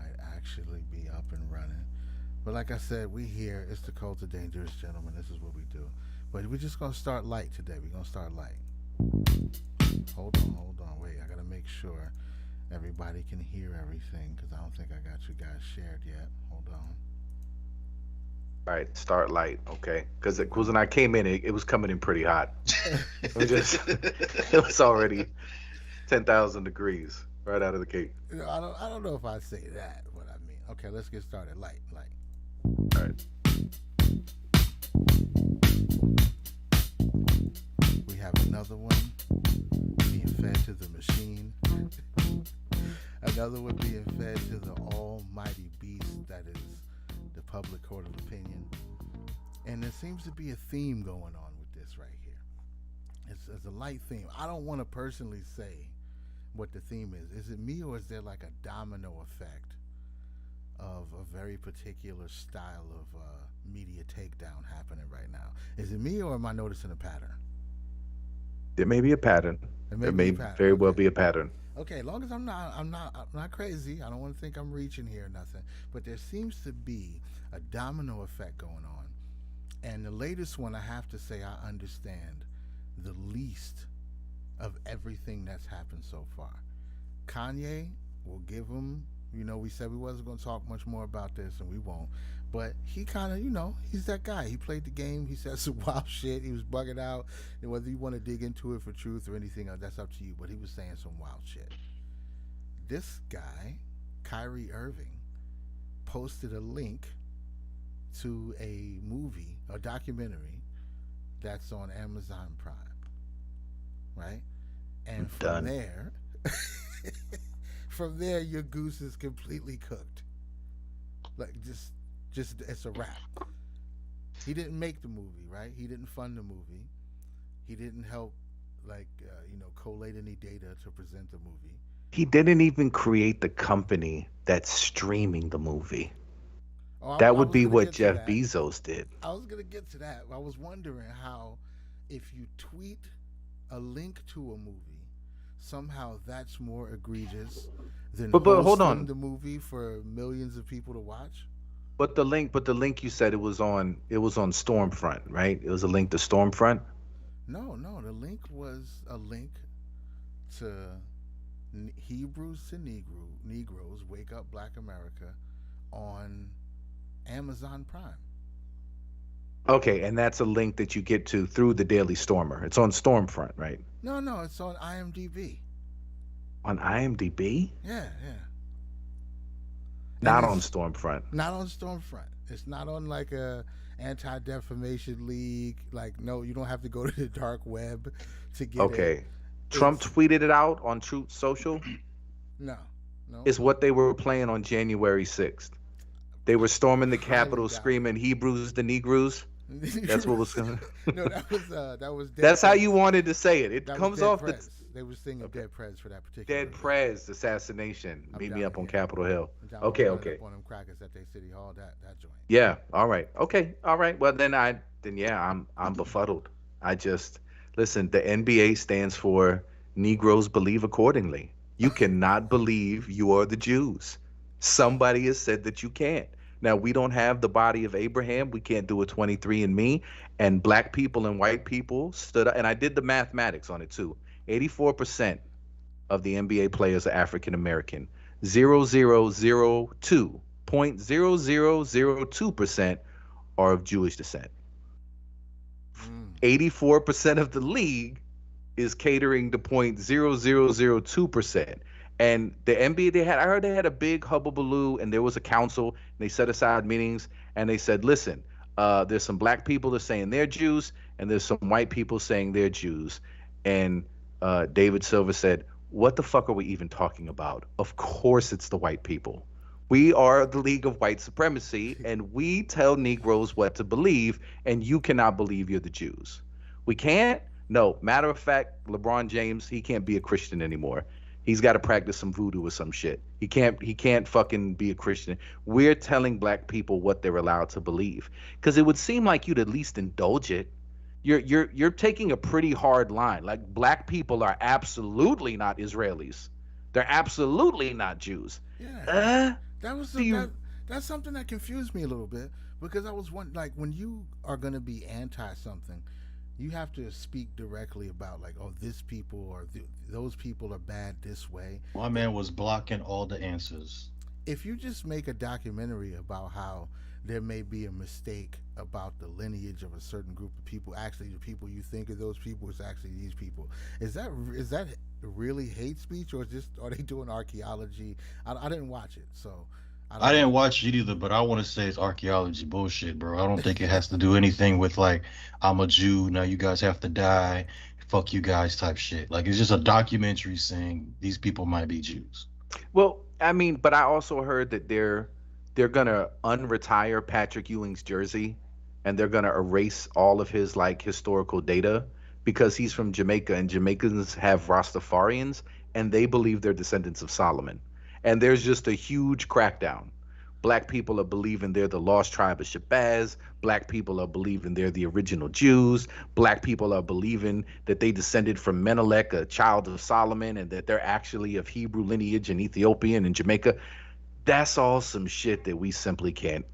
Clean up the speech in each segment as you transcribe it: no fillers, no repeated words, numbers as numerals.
might actually be up and running. But like I said, we here. It's the Cult of Dangerous Gentlemen. This is what we do. But we're just gonna start light today. We're gonna start light. Hold on. Wait, I gotta make sure everybody can hear everything because I don't think I got you guys shared yet. Hold on. All right, start light, okay? Because when I came in, it was coming in pretty hot. It was already 10,000 degrees right out of the gate. I don't know if I say that. What I mean. Okay, let's get started. Light, light. All right. We have another one being fed to the machine. Another one being fed to the almighty beast that is the public court of opinion. And there seems to be a theme going on with this right here. It's a light theme. I don't want to personally say what the theme is. Is it me or is there like a domino effect of a very particular style of media takedown happening right now? Is it me or am I noticing a pattern? There may be a pattern. It may There be may a pattern. very well Okay. be a pattern. Okay, as long as I'm not crazy. I don't want to think I'm reaching here or nothing. But there seems to be a domino effect going on. And the latest one, I have to say, I understand the least of everything that's happened so far. Kanye, will give him, we said we wasn't going to talk much more about this, and we won't. But he kind of, he's that guy. He played the game. He said some wild shit. He was bugging out. And whether you want to dig into it for truth or anything else, that's up to you. But he was saying some wild shit. This guy, Kyrie Irving, posted a link to a movie, a documentary that's on Amazon Prime, right? And from Done. there, from there, your goose is completely cooked. Like just it's a wrap. He didn't make the movie, right? He didn't fund the movie. He didn't help, like collate any data to present the movie. He didn't even create the company that's streaming the movie. Oh, That I would was be gonna what get to Jeff that. Bezos did. I was gonna get to that. I was wondering how, if you tweet a link to a movie, somehow that's more egregious than But hold hosting on. the movie for millions of people to watch. But the link you said it was on Stormfront, right? It was a link to Stormfront. No, no, the link was a link to Hebrews to Negroes Wake Up Black America on Amazon Prime. Okay, and that's a link that you get to through the Daily Stormer. It's on Stormfront, right? No, no, it's on IMDb. On IMDb? Yeah, yeah. And Not on it's Stormfront. not on Stormfront. It's not on like a anti-defamation league. Like, no, you don't have to go to the dark web to get it. Okay. Trump It's tweeted it out on Truth Social. no, no. Is what they were playing on January 6th. They were storming the Highly Capitol doubt screaming Hebrews the Negroes. That's what was going no, that was dead That's how you prez. wanted to say it. It That was comes dead off the prez. They were singing okay. dead prez for that particular Dead event. Prez assassination. I'm Meet me down up on here. Capitol Hill. I'm down Okay, running okay. up on them crackers at their city hall. That joint. Yeah, all right. Okay, all right. Well then yeah, I'm befuddled. I just listen, the NBA stands for Negroes Believe Accordingly. You cannot believe you are the Jews. Somebody has said that you can't. Now we don't have the body of Abraham. We can't do a 23 and me. And black people and white people stood up, and I did the mathematics on it too. 84% of the NBA players are African American. 0.0002% are of Jewish descent. Mm. 84% of the league is catering to 0.0002%. And the NBA, I heard they had a big hubbubaloo, and there was a council, and they set aside meetings, and they said, listen, there's some black people that are saying they're Jews, and there's some white people saying they're Jews. And David Silver said, what the fuck are we even talking about? Of course it's the white people. We are the League of White Supremacy, and we tell Negroes what to believe, and you cannot believe you're the Jews. We can't? No. Matter of fact, LeBron James, he can't be a Christian anymore. He's got to practice some voodoo or some shit. He can't fucking be a Christian. We're telling black people what they're allowed to believe. Because it would seem like you'd at least indulge it. You're taking a pretty hard line. Like, black people are absolutely not Israelis. They're absolutely not Jews. Yeah. Uh, That was Do that. you? That's something that confused me a little bit because I was one like when you are going to be anti something, you have to speak directly about like, oh, this people or those people are bad this way. My It, man was blocking all the answers. if you just make a documentary about how there may be a mistake about the lineage of a certain group of people, actually the people you think of those people is actually these people. Is that really hate speech or just are they doing archaeology? I didn't watch it, so I I don't didn't know. watch it either, but I want to say it's archaeology bullshit, bro. I don't think it has to do anything with like I'm a Jew, now you guys have to die, fuck you guys type shit. Like it's just a documentary saying these people might be Jews. Well, I mean, but I also heard that they're gonna unretire Patrick Ewing's jersey, and they're gonna erase all of his like historical data because he's from Jamaica, and Jamaicans have Rastafarians, and they believe they're descendants of Solomon, and there's just a huge crackdown. Black people are believing they're the lost tribe of Shabazz. Black people are believing they're the original Jews. Black people are believing that they descended from Menelik, a child of Solomon, and that they're actually of Hebrew lineage and Ethiopian and Jamaica. That's all some shit that we simply can't.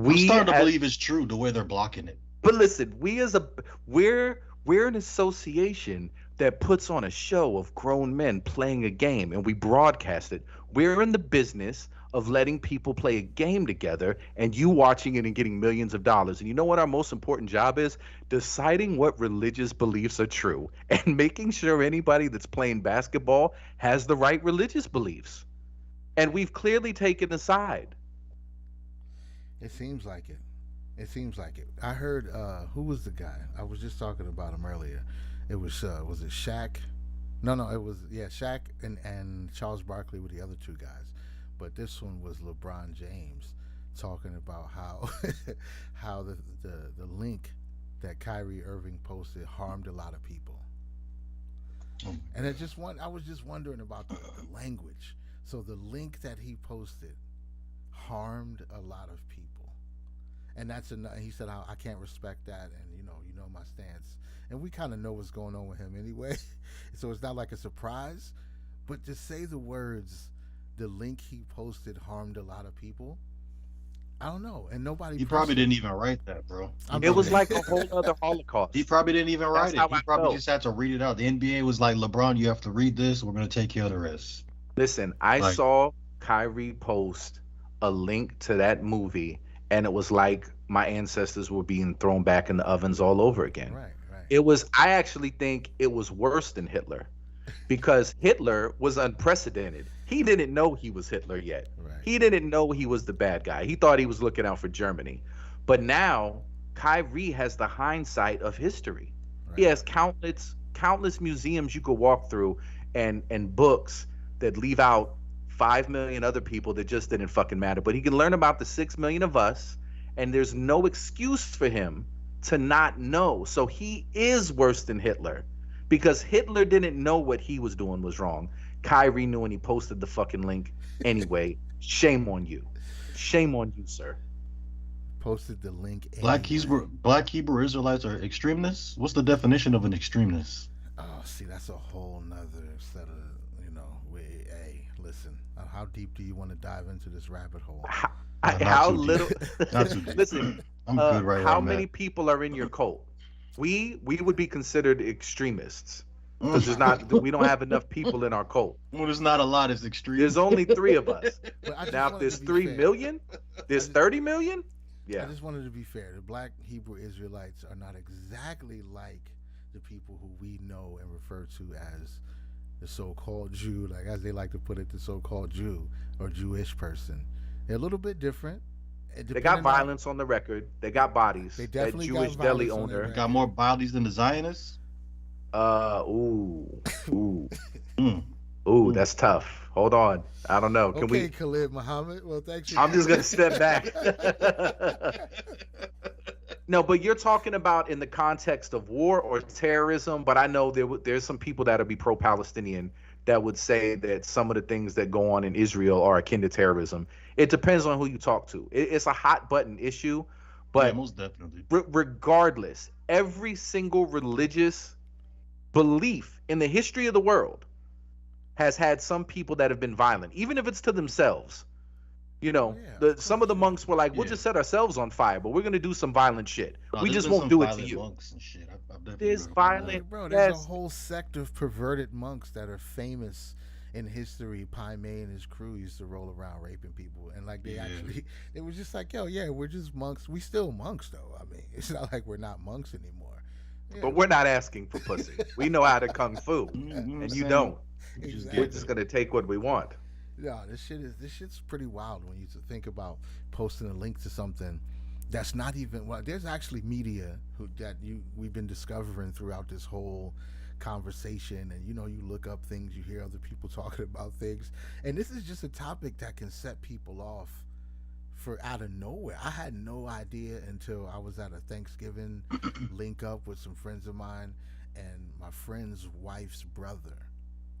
I'm We starting to as believe it's true the way they're blocking it. But listen, we're an association that puts on a show of grown men playing a game and we broadcast it. We're in the business of letting people play a game together and you watching it and getting millions of dollars. And you know what our most important job is? Deciding what religious beliefs are true and making sure anybody that's playing basketball has the right religious beliefs. And we've clearly taken a side. It seems like it. It seems like it. I heard who was the guy? I was just talking about him earlier. It was it Shaq? No, it was yeah, Shaq and Charles Barkley were the other two guys. But this one was LeBron James talking about how how the link that Kyrie Irving posted harmed a lot of people. Oh my And god. I was just wondering about the language. So the link that he posted harmed a lot of people. And that's enough. He said, I can't respect that. And, you know my stance. And we kind of know what's going on with him anyway. So it's not like a surprise. But to say the words, the link he posted harmed a lot of people, I don't know. And nobody He probably pressed him. didn't even write that, bro. He I It mean, was probably like a whole other he Holocaust. probably didn't even That's write it. how He I probably felt. just had to read it out. The NBA was like, LeBron, you have to read this. We're gonna take care of the rest. Listen, I Like, saw Kyrie post a link to that movie, and it was like my ancestors were being thrown back in the ovens all over again. right, right, I actually think it was worse than Hitler because Hitler was unprecedented. He didn't know he was Hitler yet. right, He didn't know he was the bad guy. He thought he was looking out for Germany. But now Kyrie has the hindsight of history. He right. has countless museums you could walk through and books that leave out 5 million other people that just didn't fucking matter. But he can learn about the 6 million of us and there's no excuse for him to not know. So he is worse than Hitler because Hitler didn't know what he was doing was wrong. Kyrie knew and he posted the fucking link anyway. Shame on you. Shame on you, sir. Posted the link Hebrew anyway. black Hebrew Israelites are extremists. What's the definition of an extremist? Oh, see, that's a whole nother set of, hey, listen, how deep do you want to dive into this rabbit hole? How, Not how too deep. little Not too deep. listen, I'm good right where how I'm many at. people are in your cult? We would be considered extremists because we don't When have enough people in our cult. there's not a lot, it's extreme. There's only 3 of us. But I Now just if wanted to there's be three fair. million, there's just, 30 million. I Yeah. just wanted to be fair. The black Hebrew Israelites are not exactly like the people who we know and refer to as the so-called Jew, like as they like to put it, the so-called Jew or Jewish person. They're a little bit different, They got depending on. violence on the record. They got bodies. They That definitely got Jewish deli violence on their owner. Got record. more bodies than the Zionists? Ooh, ooh, Mm, ooh. mm. That's tough. Hold on. I don't know. Can Okay, we? Khalid Muhammad. Well, thanks for I'm just joining. gonna step back. No, but you're talking about in the context of war or terrorism. But I know there's some people that'll be pro-Palestinian that would say that some of the things that go on in Israel are akin to terrorism. It depends on who you talk to. It's a hot button issue, Yeah, but most definitely. regardless, every single religious belief in the history of the world has had some people that have been violent, even if it's to themselves. You know, Yeah, of some course, of the yeah. monks were like, we'll Yeah. just set ourselves on fire, but we're gonna do some violent shit. No, We there's just been won't some do it to violent you. monks and shit. I've definitely There's heard about Yeah, that. violent, bro, there's a yes. whole sect of perverted monks that are famous in history. Pai Mei and his crew used to roll around raping people, and like they Yeah. actually, it was just like, yo, yeah, we're just monks. We still monks though. I mean, it's not like we're not monks anymore. Yeah, But we're not asking for pussy. We know how to kung fu, You know what I'm and you saying? don't. You just We're get exactly. just that. gonna take what we want. Yeah, this shit's pretty wild when you think about posting a link to something that's not even well. There's actually media that we've been discovering throughout this whole conversation, and you look up things, you hear other people talking about things, and this is just a topic that can set people off for out of nowhere. I had no idea until I was at a Thanksgiving link up with some friends of mine, and my friend's wife's brother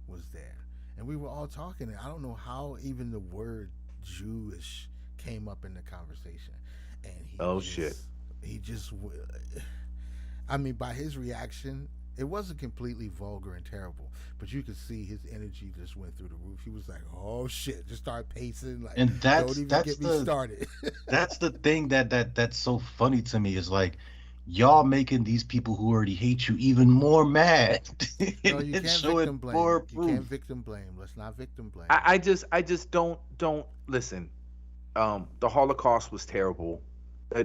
was there, and we were all talking. And I don't know how even the word Jewish came up in the conversation, and Oh shit. he just, I mean, by his reaction. It wasn't completely vulgar and terrible, but you could see his energy just went through the roof. He was like, "Oh shit!" Just start pacing, like, And "Don't even that's get me the started." that's the thing that's so funny to me is like y'all making these people who already hate you even more mad No, and you then can't showing victim blame. more You can't proof. victim blame. Let's not victim blame. I just don't listen. The Holocaust was terrible. Why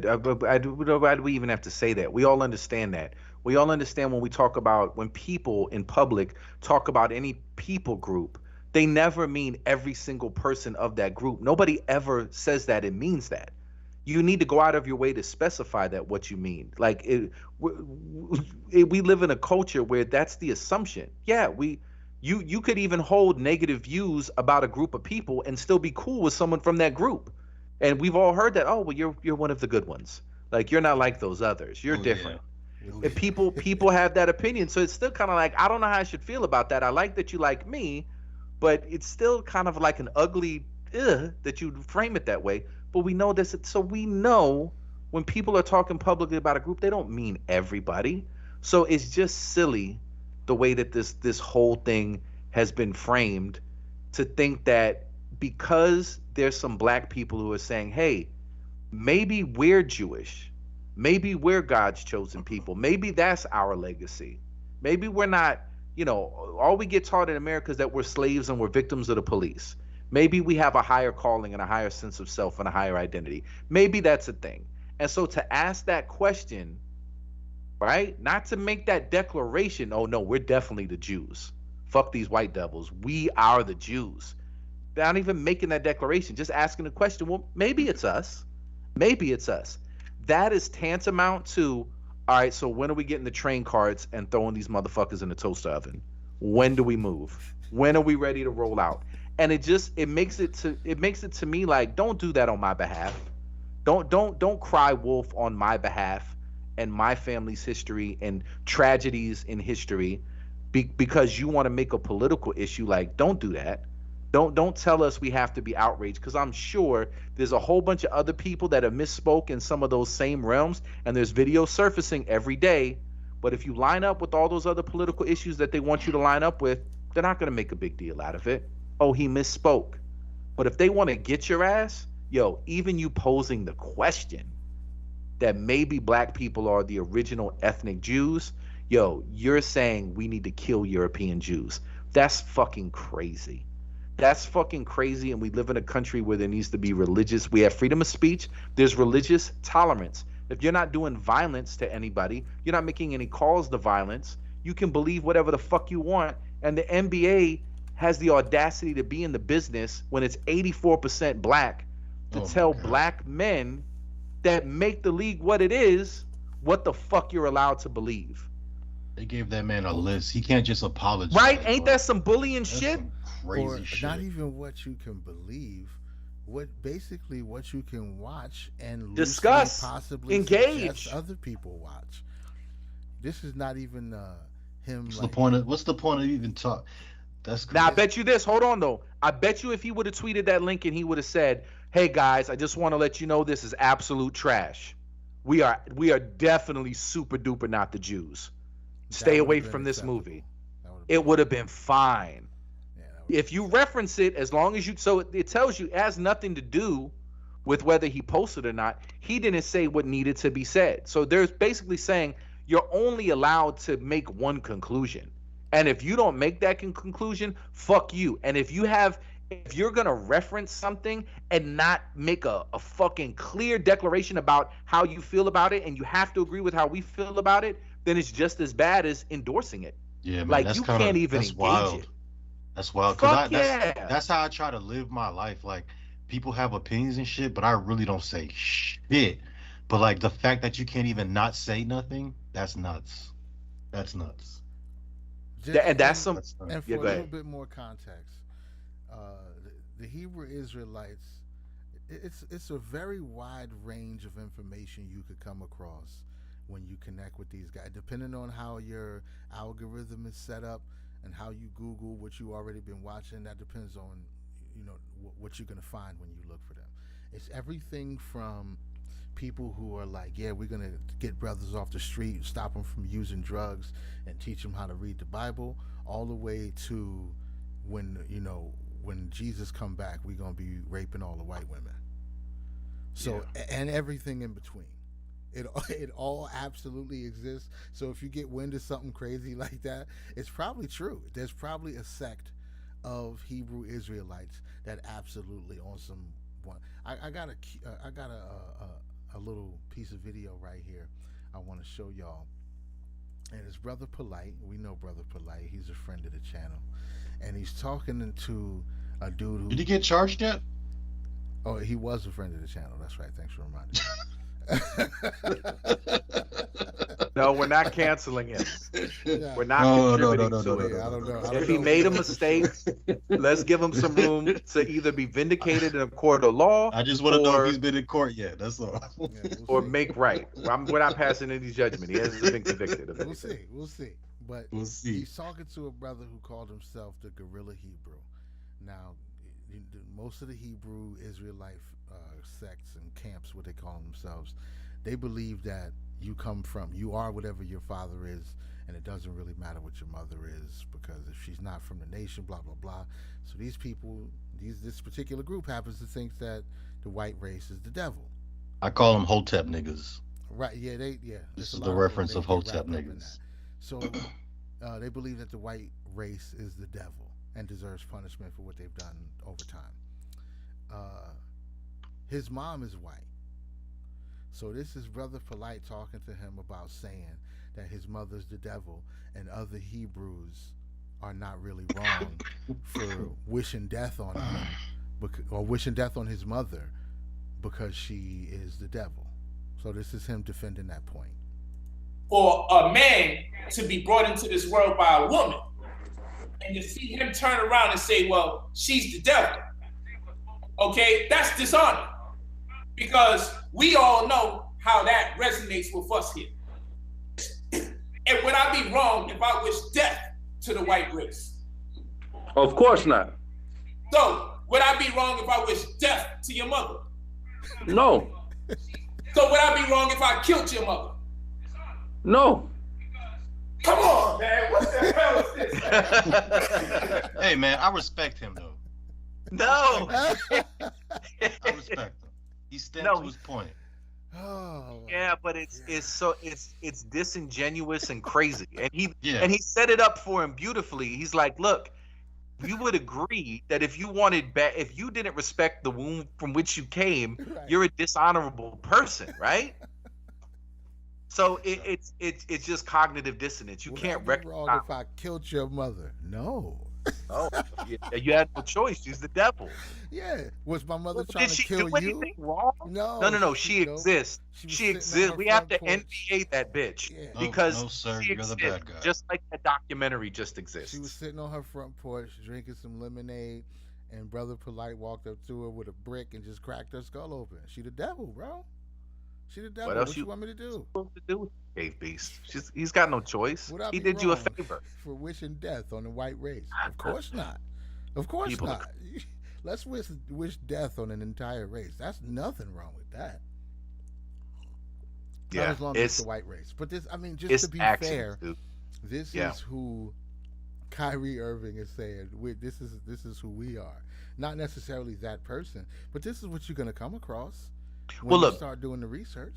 do we even have to say that? We all understand that. We all understand when we talk about when people in public talk about any people group, they never mean every single person of that group. Nobody ever says that it means that. You need to go out of your way to specify that what you mean. Like we live in a culture where that's the assumption. Yeah, you could even hold negative views about a group of people and still be cool with someone from that group. And we've all heard that, oh, well, you're one of the good ones. Like you're not like those others. You're Oh yeah. different. Oh And yeah. people have that opinion. So it's still kind of like I don't know how I should feel about that. I like that you like me, but it's still kind of like an ugly that you frame it that way. But we know this, so we know when people are talking publicly about a group, they don't mean everybody. So it's just silly the way that this whole thing has been framed to think that because there's some black people who are saying, hey, maybe we're Jewish. Maybe we're God's chosen people. Maybe that's our legacy. Maybe we're not, all we get taught in America is that we're slaves and we're victims of the police. Maybe we have a higher calling and a higher sense of self and a higher identity. Maybe that's a thing. And so to ask that question, right? Not to make that declaration, oh no, we're definitely the Jews. Fuck these white devils. We are the Jews. Not even making that declaration, just asking the question, well, maybe it's us. Maybe it's us. That is tantamount to, all right, so when are we getting the train cards and throwing these motherfuckers in the toaster oven? When do we move? When are we ready to roll out? And it makes it to me like, don't do that on my behalf. Don't cry wolf on my behalf and my family's history and tragedies in history because you want to make a political issue. Like, don't do that. Don't tell us we have to be outraged, because I'm sure there's a whole bunch of other people that have misspoke in some of those same realms, and there's videos surfacing every day. But if you line up with all those other political issues that they want you to line up with, they're not going to make a big deal out of it. Oh, he misspoke. But if they want to get your ass, yo, even you posing the question that maybe black people are the original ethnic Jews, yo, you're saying we need to kill European Jews. That's fucking crazy. That's fucking crazy. And we live in a country where there needs to be religious, we have freedom of speech, there's religious tolerance. If you're not doing violence to anybody, you're not making any calls to violence, you can believe whatever the fuck you want. And the NBA has the audacity to be in the business when it's 84% black to tell black men that make the league what it is, what the fuck you're allowed to believe. They gave that man a list. He can't just apologize. Right? Ain't bro. that some bullying That's shit? some crazy Or shit. not even what you can believe, what you can watch and Discuss, loosely possibly engage. suggest other people watch. This is not even him. What's the point of even talk? That's crazy. Now I bet you this. Hold on though. I bet you if he would have tweeted that link and he would have said, "Hey guys, I just want to let you know this is absolute trash. We are definitely super duper not the Jews. Stay away from this movie." It would have been fine. Yeah, that if you reference it, as long as you, so it tells you it has nothing to do with whether he posted or not. He didn't say what needed to be said. So there's basically saying you're only allowed to make one conclusion. And if you don't make that conclusion, fuck you. And if you're gonna reference something and not make a fucking clear declaration about how you feel about it, and you have to agree with how we feel about it, then it's just as bad as endorsing it. Yeah, man, like that's you kinda, can't even that's engage wild. it. That's wild. Fuck That's how I try to live my life. Like, people have opinions and shit, but I really don't say shit. But like the fact that you can't even not say nothing, that's nuts. That's nuts. And that's some. That's nuts. And for Yeah, a go little ahead. bit more context, the Hebrew Israelites, it's a very wide range of information you could come across when you connect with these guys, depending on how your algorithm is set up and how you Google what you already been watching. That depends on what you're gonna find when you look for them. It's everything from people who are like, yeah, we're gonna get brothers off the street, stop them from using drugs, and teach them how to read the Bible, all the way to when Jesus come back, we're gonna be raping all the white women. So and everything in between. It all absolutely exists. So if you get wind of something crazy like that, it's probably true. There's probably a sect of Hebrew Israelites that absolutely on some one. I got a little piece of video right here I want to show y'all, and it's Brother Polite. We know Brother Polite. He's a friend of the channel, and he's talking to a dude who. Did he get charged yet? Oh, he was a friend of the channel. That's right. Thanks for reminding me. No, we're not canceling him. Yeah. We're not contributing to it. I don't know. If he made a mistake, let's give him some room to either be vindicated in a court of law. I just want to know if he's been in court yet. That's all. Yeah, or make right. We're not passing any judgment. He hasn't been convicted of anything. We'll see. But We'll see. he's talking to a brother who called himself the Guerrilla Hebrew. Now, most of the Hebrew Israelite sects and camps, what they call themselves, they believe that you are whatever your father is, and it doesn't really matter what your mother is, because if she's not from the nation, blah blah blah. So these people, this particular group happens to think that the white race is the devil. I call them Hotep niggas. Right? Yeah, This is the reference of Hotep niggas. So they believe that the white race is the devil and deserves punishment for what they've done over time. His mom is white. So this is Brother Polite talking to him about saying that his mother's the devil, and other Hebrews are not really wrong for wishing death on him, or wishing death on his mother because she is the devil. So this is him defending that point. For a man to be brought into this world by a woman, and to see him turn around and say, well, she's the devil. Okay, that's dishonor. Because we all know how that resonates with us here. And would I be wrong if I wish death to the white race? Of course not. So, would I be wrong if I wish death to your mother? No. So, would I be wrong if I killed your mother? No. Come on, man. What the hell is this? Hey, man, I respect him, though. No. I respect him. He stands to his point. Oh. Yeah, but it's disingenuous and crazy, and he set it up for him beautifully. He's like, look, you would agree that if you didn't respect the womb from which you came, right, you're a dishonorable person, right? So it's just cognitive dissonance. You can't recognize. Wrong if I killed your mother? No. Oh, you had no choice. She's the devil. Yeah. Was my mother trying to kill Did she do anything wrong? No. She exists. She exists. We have to NBA that bitch because no, sir, she you're exists, the bad guy. just like that documentary just exists. She was sitting on her front porch drinking some lemonade, and Brother Polite walked up to her with a brick and just cracked her skull open. She the devil, bro. She the devil. What you want me to do? Supposed to do with Cave Beast? He's got no choice. He did you a favor for wishing death on the white race. Of course not. Of course not. Let's wish death on an entire race. That's nothing wrong with that. Yeah, not as long as it's the white race. But this, I mean, just to be fair, this is who Kyrie Irving is saying, this is who we are. Not necessarily that person, but this is what you're going to come across when Well, you look, start doing the research.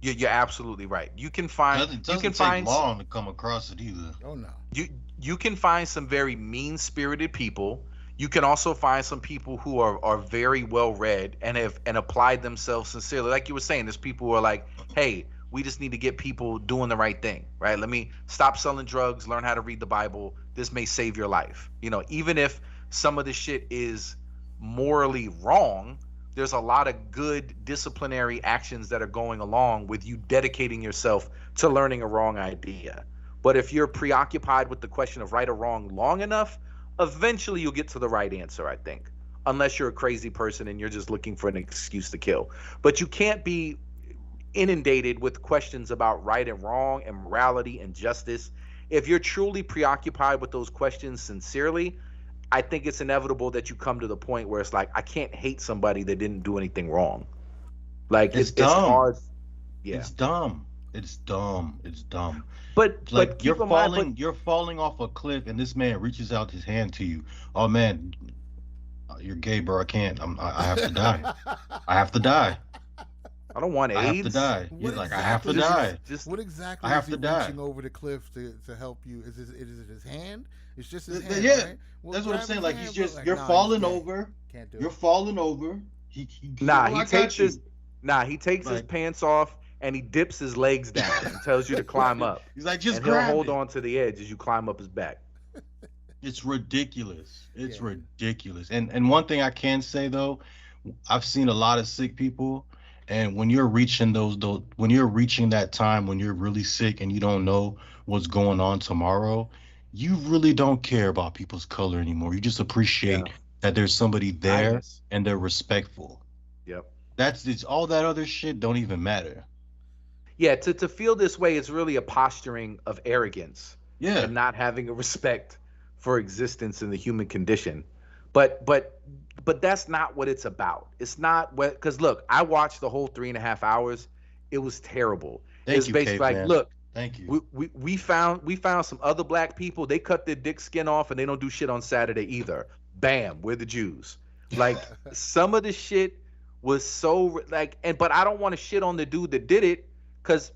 you're absolutely right. You can find Doesn't take long to come across it either. Oh no. You can find some very mean-spirited people. You can also find some people who are very well read and have applied themselves sincerely. Like you were saying, there's people who are like, hey, we just need to get people doing the right thing, right? Let me stop selling drugs, learn how to read the Bible. This may save your life. Even if some of the shit is morally wrong, there's a lot of good disciplinary actions that are going along with you dedicating yourself to learning a wrong idea. But if you're preoccupied with the question of right or wrong long enough, eventually you'll get to the right answer, I think. Unless you're a crazy person and you're just looking for an excuse to kill. But you can't be inundated with questions about right and wrong and morality and justice. If you're truly preoccupied with those questions sincerely, I think it's inevitable that you come to the point where it's like, I can't hate somebody that didn't do anything wrong. Like it's hard. Yeah. It's dumb. It's dumb. It's dumb. But like you're falling off a cliff, and this man reaches out his hand to you. Oh man, you're gay, bro. I can't. I have to die. I have to die. I don't want AIDS. I have to die. He's like, I have to die. What exactly I have is he to die. reaching over the cliff to help you? Is it his hand? It's just his hand, Yeah, right? Well, that's what I'm grab saying. his Like hand, he's but just you're falling over. Can't do You're it. falling over. He takes his pants off and he dips his legs down and tells you to climb up. He's like, just and grab he'll hold it. on to the edge as you climb up his back. It's ridiculous. It's ridiculous. And one thing I can say though, I've seen a lot of sick people, and when you're reaching when you're reaching that time when you're really sick and you don't know what's going on tomorrow, you really don't care about people's color anymore. You just appreciate that there's somebody there and they're respectful. Yep. It's all that other shit don't even matter. Yeah, to feel this way is really a posturing of arrogance. Yeah. And not having a respect for existence in the human condition. But that's not what it's about. It's not what, because look, I watched the whole 3.5 hours. It was terrible. It's basically like, look, thank you. We found some other black people. They cut their dick skin off and they don't do shit on Saturday either. Bam, we're the Jews. Like some of the shit was so like, but I don't want to shit on the dude that did it because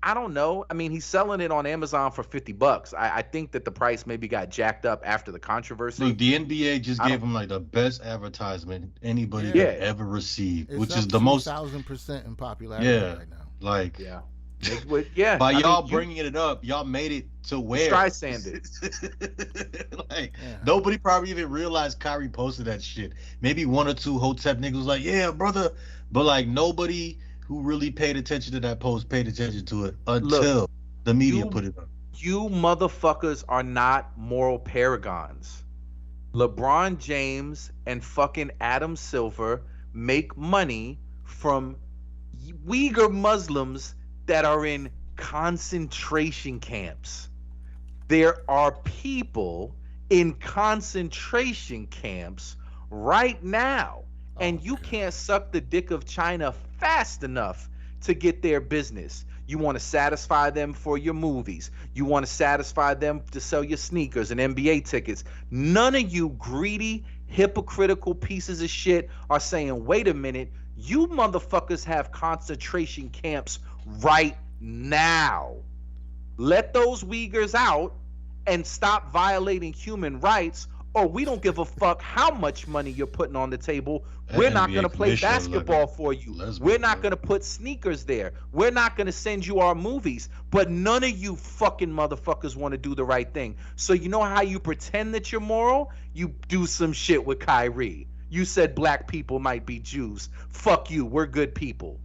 I don't know. I mean, he's selling it on Amazon for $50. I think that the price maybe got jacked up after the controversy. Look, the NBA just gave him like the best advertisement anybody could ever receive, which is the most 1,000% in popularity right now. Like by y'all bringing it up, y'all made it to where Streisand like nobody probably even realized Kyrie posted that shit. Maybe one or two Hotep niggas was like, yeah, brother, but like nobody who really paid attention to that post paid attention to it until the media put it up. You motherfuckers are not moral paragons. LeBron James and fucking Adam Silver make money from Uyghur Muslims that are in concentration camps. There are people in concentration camps right now, and you can't suck the dick of China fast enough to get their business. You want to satisfy them for your movies. You want to satisfy them to sell your sneakers and NBA tickets. None of you greedy, hypocritical pieces of shit are saying, wait a minute, you motherfuckers have concentration camps right now. Let those Uyghurs out and stop violating human rights, or we don't give a fuck how much money you're putting on the table. We're not going to play basketball for you. We're not going to put sneakers there. We're not going to send you our movies. But none of you fucking motherfuckers want to do the right thing. So you know how you pretend that you're moral? You do some shit with Kyrie. You said black people might be Jews. Fuck you. We're good people.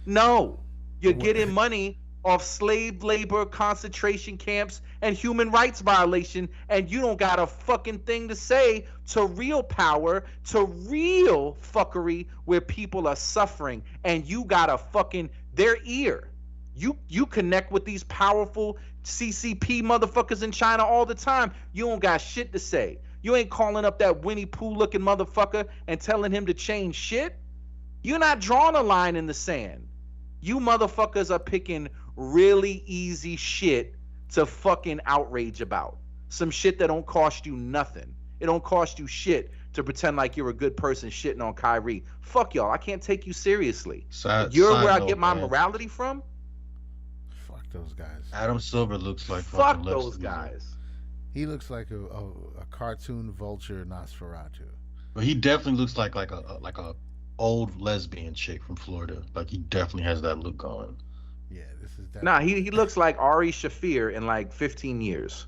No. You're getting money off slave labor, concentration camps, and human rights violation, and you don't got a fucking thing to say to real power, to real fuckery where people are suffering, and you got a fucking their ear. You connect with these powerful CCP motherfuckers in China all the time. You don't got shit to say. You ain't calling up that Winnie Pooh looking motherfucker and telling him to change shit. You're not drawing a line in the sand. You motherfuckers are picking really easy shit to fucking outrage about. some shit that don't cost you nothing. It don't cost you shit to pretend like you're a good person shitting on Kyrie. Fuck y'all. I can't take you seriously. You're where I get my morality from? Fuck those guys. Adam Silver looks like fuck those guys. He looks like a cartoon vulture Nosferatu. But he definitely looks like a old lesbian chick from Florida. Like he definitely has that look going. Yeah, this is Nah, he looks like Ari Shafir in like 15 years.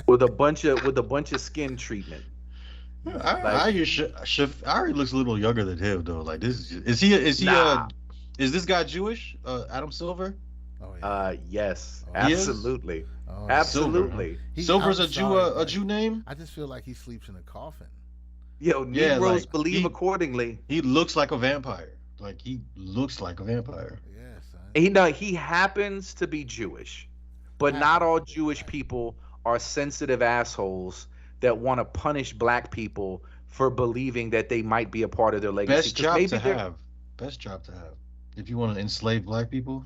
with a bunch of skin treatment. I hear Ari looks a little younger than him though. Like this is this guy Jewish? Adam Silver? Oh yeah. Yes, absolutely. Oh, absolutely. Silver's a Jew name? I just feel like he sleeps in a coffin. Yo, Negroes believe accordingly. He looks like a vampire. Like he looks like a vampire. Yeah, son. He happens to be Jewish, but not all Jewish people are sensitive assholes that want to punish black people for believing that they might be a part of their legacy. Best job to have. If you want to enslave black people.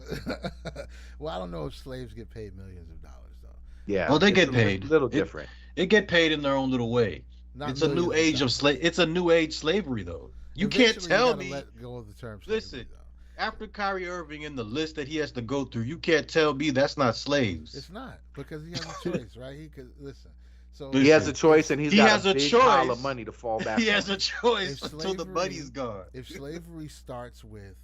Well, I don't know if slaves get paid millions of dollars though. Yeah. Well, they get paid. A little different. It get paid in their own little way. It's a new age of It's a new age slavery though. You can't tell me. Let go of the term slavery, listen, though. After Kyrie Irving in the list that he has to go through, you can't tell me that's not slaves. It's not because he has a choice, right? He could listen. So he has a choice, and he has a big pile of money to fall back. He has a choice until the money's gone. If slavery starts with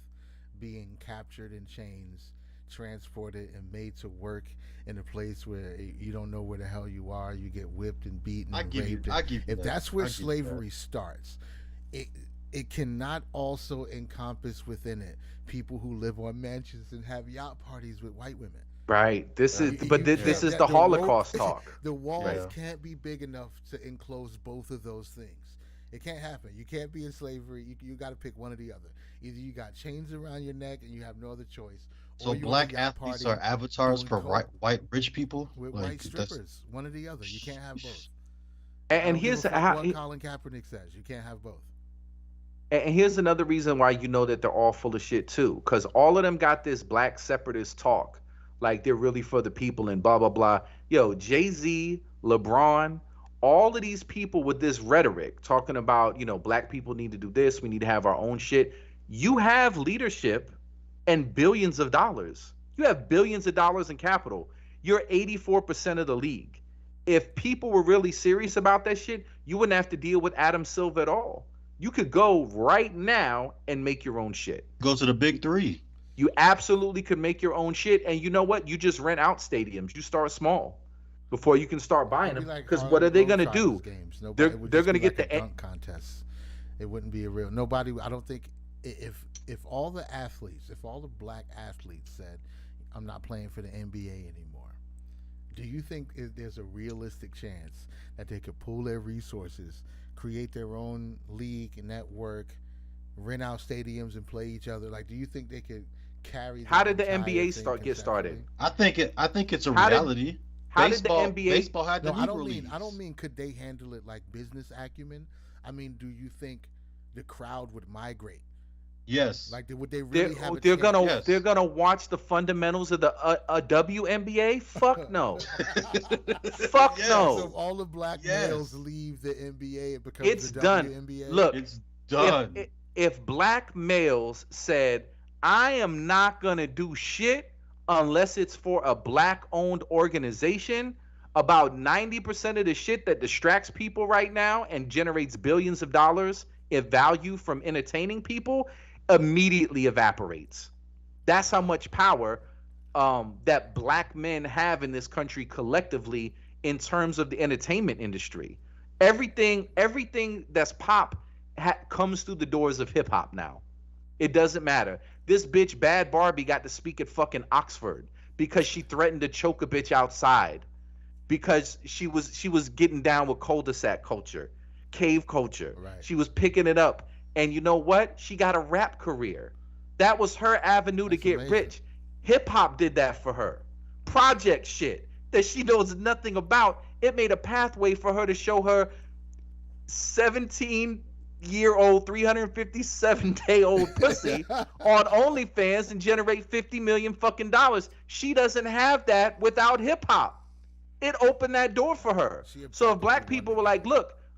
being captured in chains, transported, and made to work in a place where you don't know where the hell you are, you get whipped and beaten and raped. If that's where slavery starts, it cannot also encompass within it people who live on mansions and have yacht parties with white women. Right. This is the Holocaust talk. The walls can't be big enough to enclose both of those things. It can't happen. You can't be in slavery. You got to pick one or the other. Either you got chains around your neck and you have no other choice. So black athletes are avatars for white rich people? With white strippers. One or the other. You can't have both. And here's how Colin Kaepernick says. You can't have both. And here's another reason why you know that they're all full of shit too. Because all of them got this black separatist talk. Like they're really for the people and blah, blah, blah. Yo, Jay-Z, LeBron, all of these people with this rhetoric talking about, black people need to do this. We need to have our own shit. You have leadership and billions of dollars. You have billions of dollars in capital. You're 84% of the league. If people were really serious about that shit, you wouldn't have to deal with Adam Silver at all. You could go right now and make your own shit. Go to the big three. You absolutely could make your own shit. And you know what? You just rent out stadiums. You start small before you can start buying them. Because what are they going to do? They're going to get the dunk contests. It wouldn't be a real nobody. I don't think if all the athletes, if all the black athletes said, I'm not playing for the NBA anymore, do you think there's a realistic chance that they could pool their resources, create their own league and network, rent out stadiums and play each other? Like, do you think they could carry? How did the NBA get started? I think it's a reality. How did the NBA? Baseball had the I don't mean could they handle it like business acumen. I mean, do you think the crowd would migrate? Yes. Like, would they really have? They're gonna watch the fundamentals of the WNBA? Fuck no. Fuck no. So if all the black males leave the NBA, it becomes it's the done. WNBA. Look, it's done. If black males said, I am not gonna do shit unless it's for a black-owned organization, about 90% of the shit that distracts people right now and generates billions of dollars in value from entertaining people immediately evaporates. That's how much power that black men have in this country collectively in terms of the entertainment industry. Everything that's pop comes through the doors of hip hop now. It doesn't matter. This bitch Bad Barbie got to speak at fucking Oxford because she threatened to choke a bitch outside because she was getting down with cul-de-sac culture, cave culture. Right. She was picking it up. And you know what? She got a rap career. That was her avenue to get rich. Hip hop did that for her. Project shit that she knows nothing about. It made a pathway for her to show her 17-year-old, 357-day-old pussy on OnlyFans and generate $50 million fucking dollars. She doesn't have that without hip hop. it opened that door for her. She So if black practically people won were the like, game.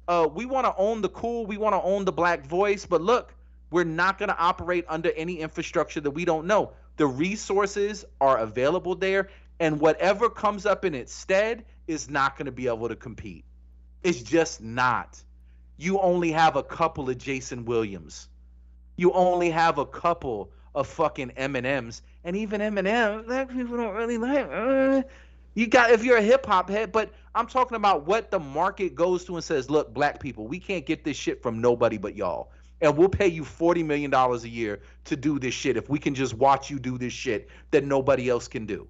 look, we want to own the cool, we want to own the black voice, but look, we're not going to operate under any infrastructure that we don't know. The resources are available there, and whatever comes up in its stead is not going to be able to compete. It's just not. You only have a couple of Jason Williams. You only have a couple of fucking Eminems, and even Eminem, black people don't really like. You got if you're a hip hop head, but I'm talking about what the market goes to and says, look, black people, we can't get this shit from nobody but y'all, and we'll pay you $40 million a year to do this shit if we can just watch you do this shit that nobody else can do.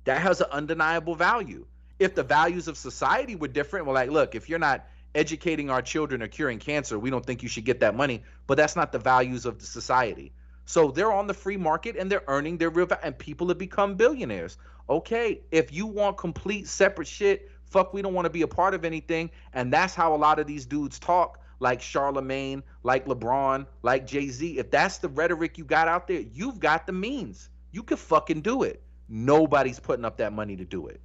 That has an undeniable value. If the values of society were different, we're like, look, if you're not educating our children or curing cancer, we don't think you should get that money. But that's not the values of the society. So they're on the free market and they're earning their real value, and people have become billionaires. Okay, if you want complete separate shit, fuck, we don't want to be a part of anything. And that's how a lot of these dudes talk, like Charlemagne, like LeBron, like Jay-Z. If that's the rhetoric you got out there, you've got the means. You can fucking do it. Nobody's putting up that money to do it.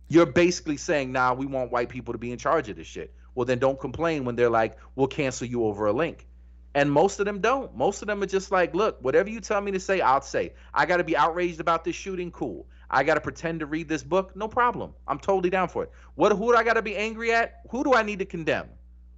You're basically saying, nah, we want white people to be in charge of this shit. Well, then don't complain when they're like, we'll cancel you over a link. And most of them don't. Most of them are just like, look, whatever you tell me to say, I'll say. I got to be outraged about this shooting? Cool. I got to pretend to read this book? No problem. I'm totally down for it. Who do I got to be angry at? Who do I need to condemn?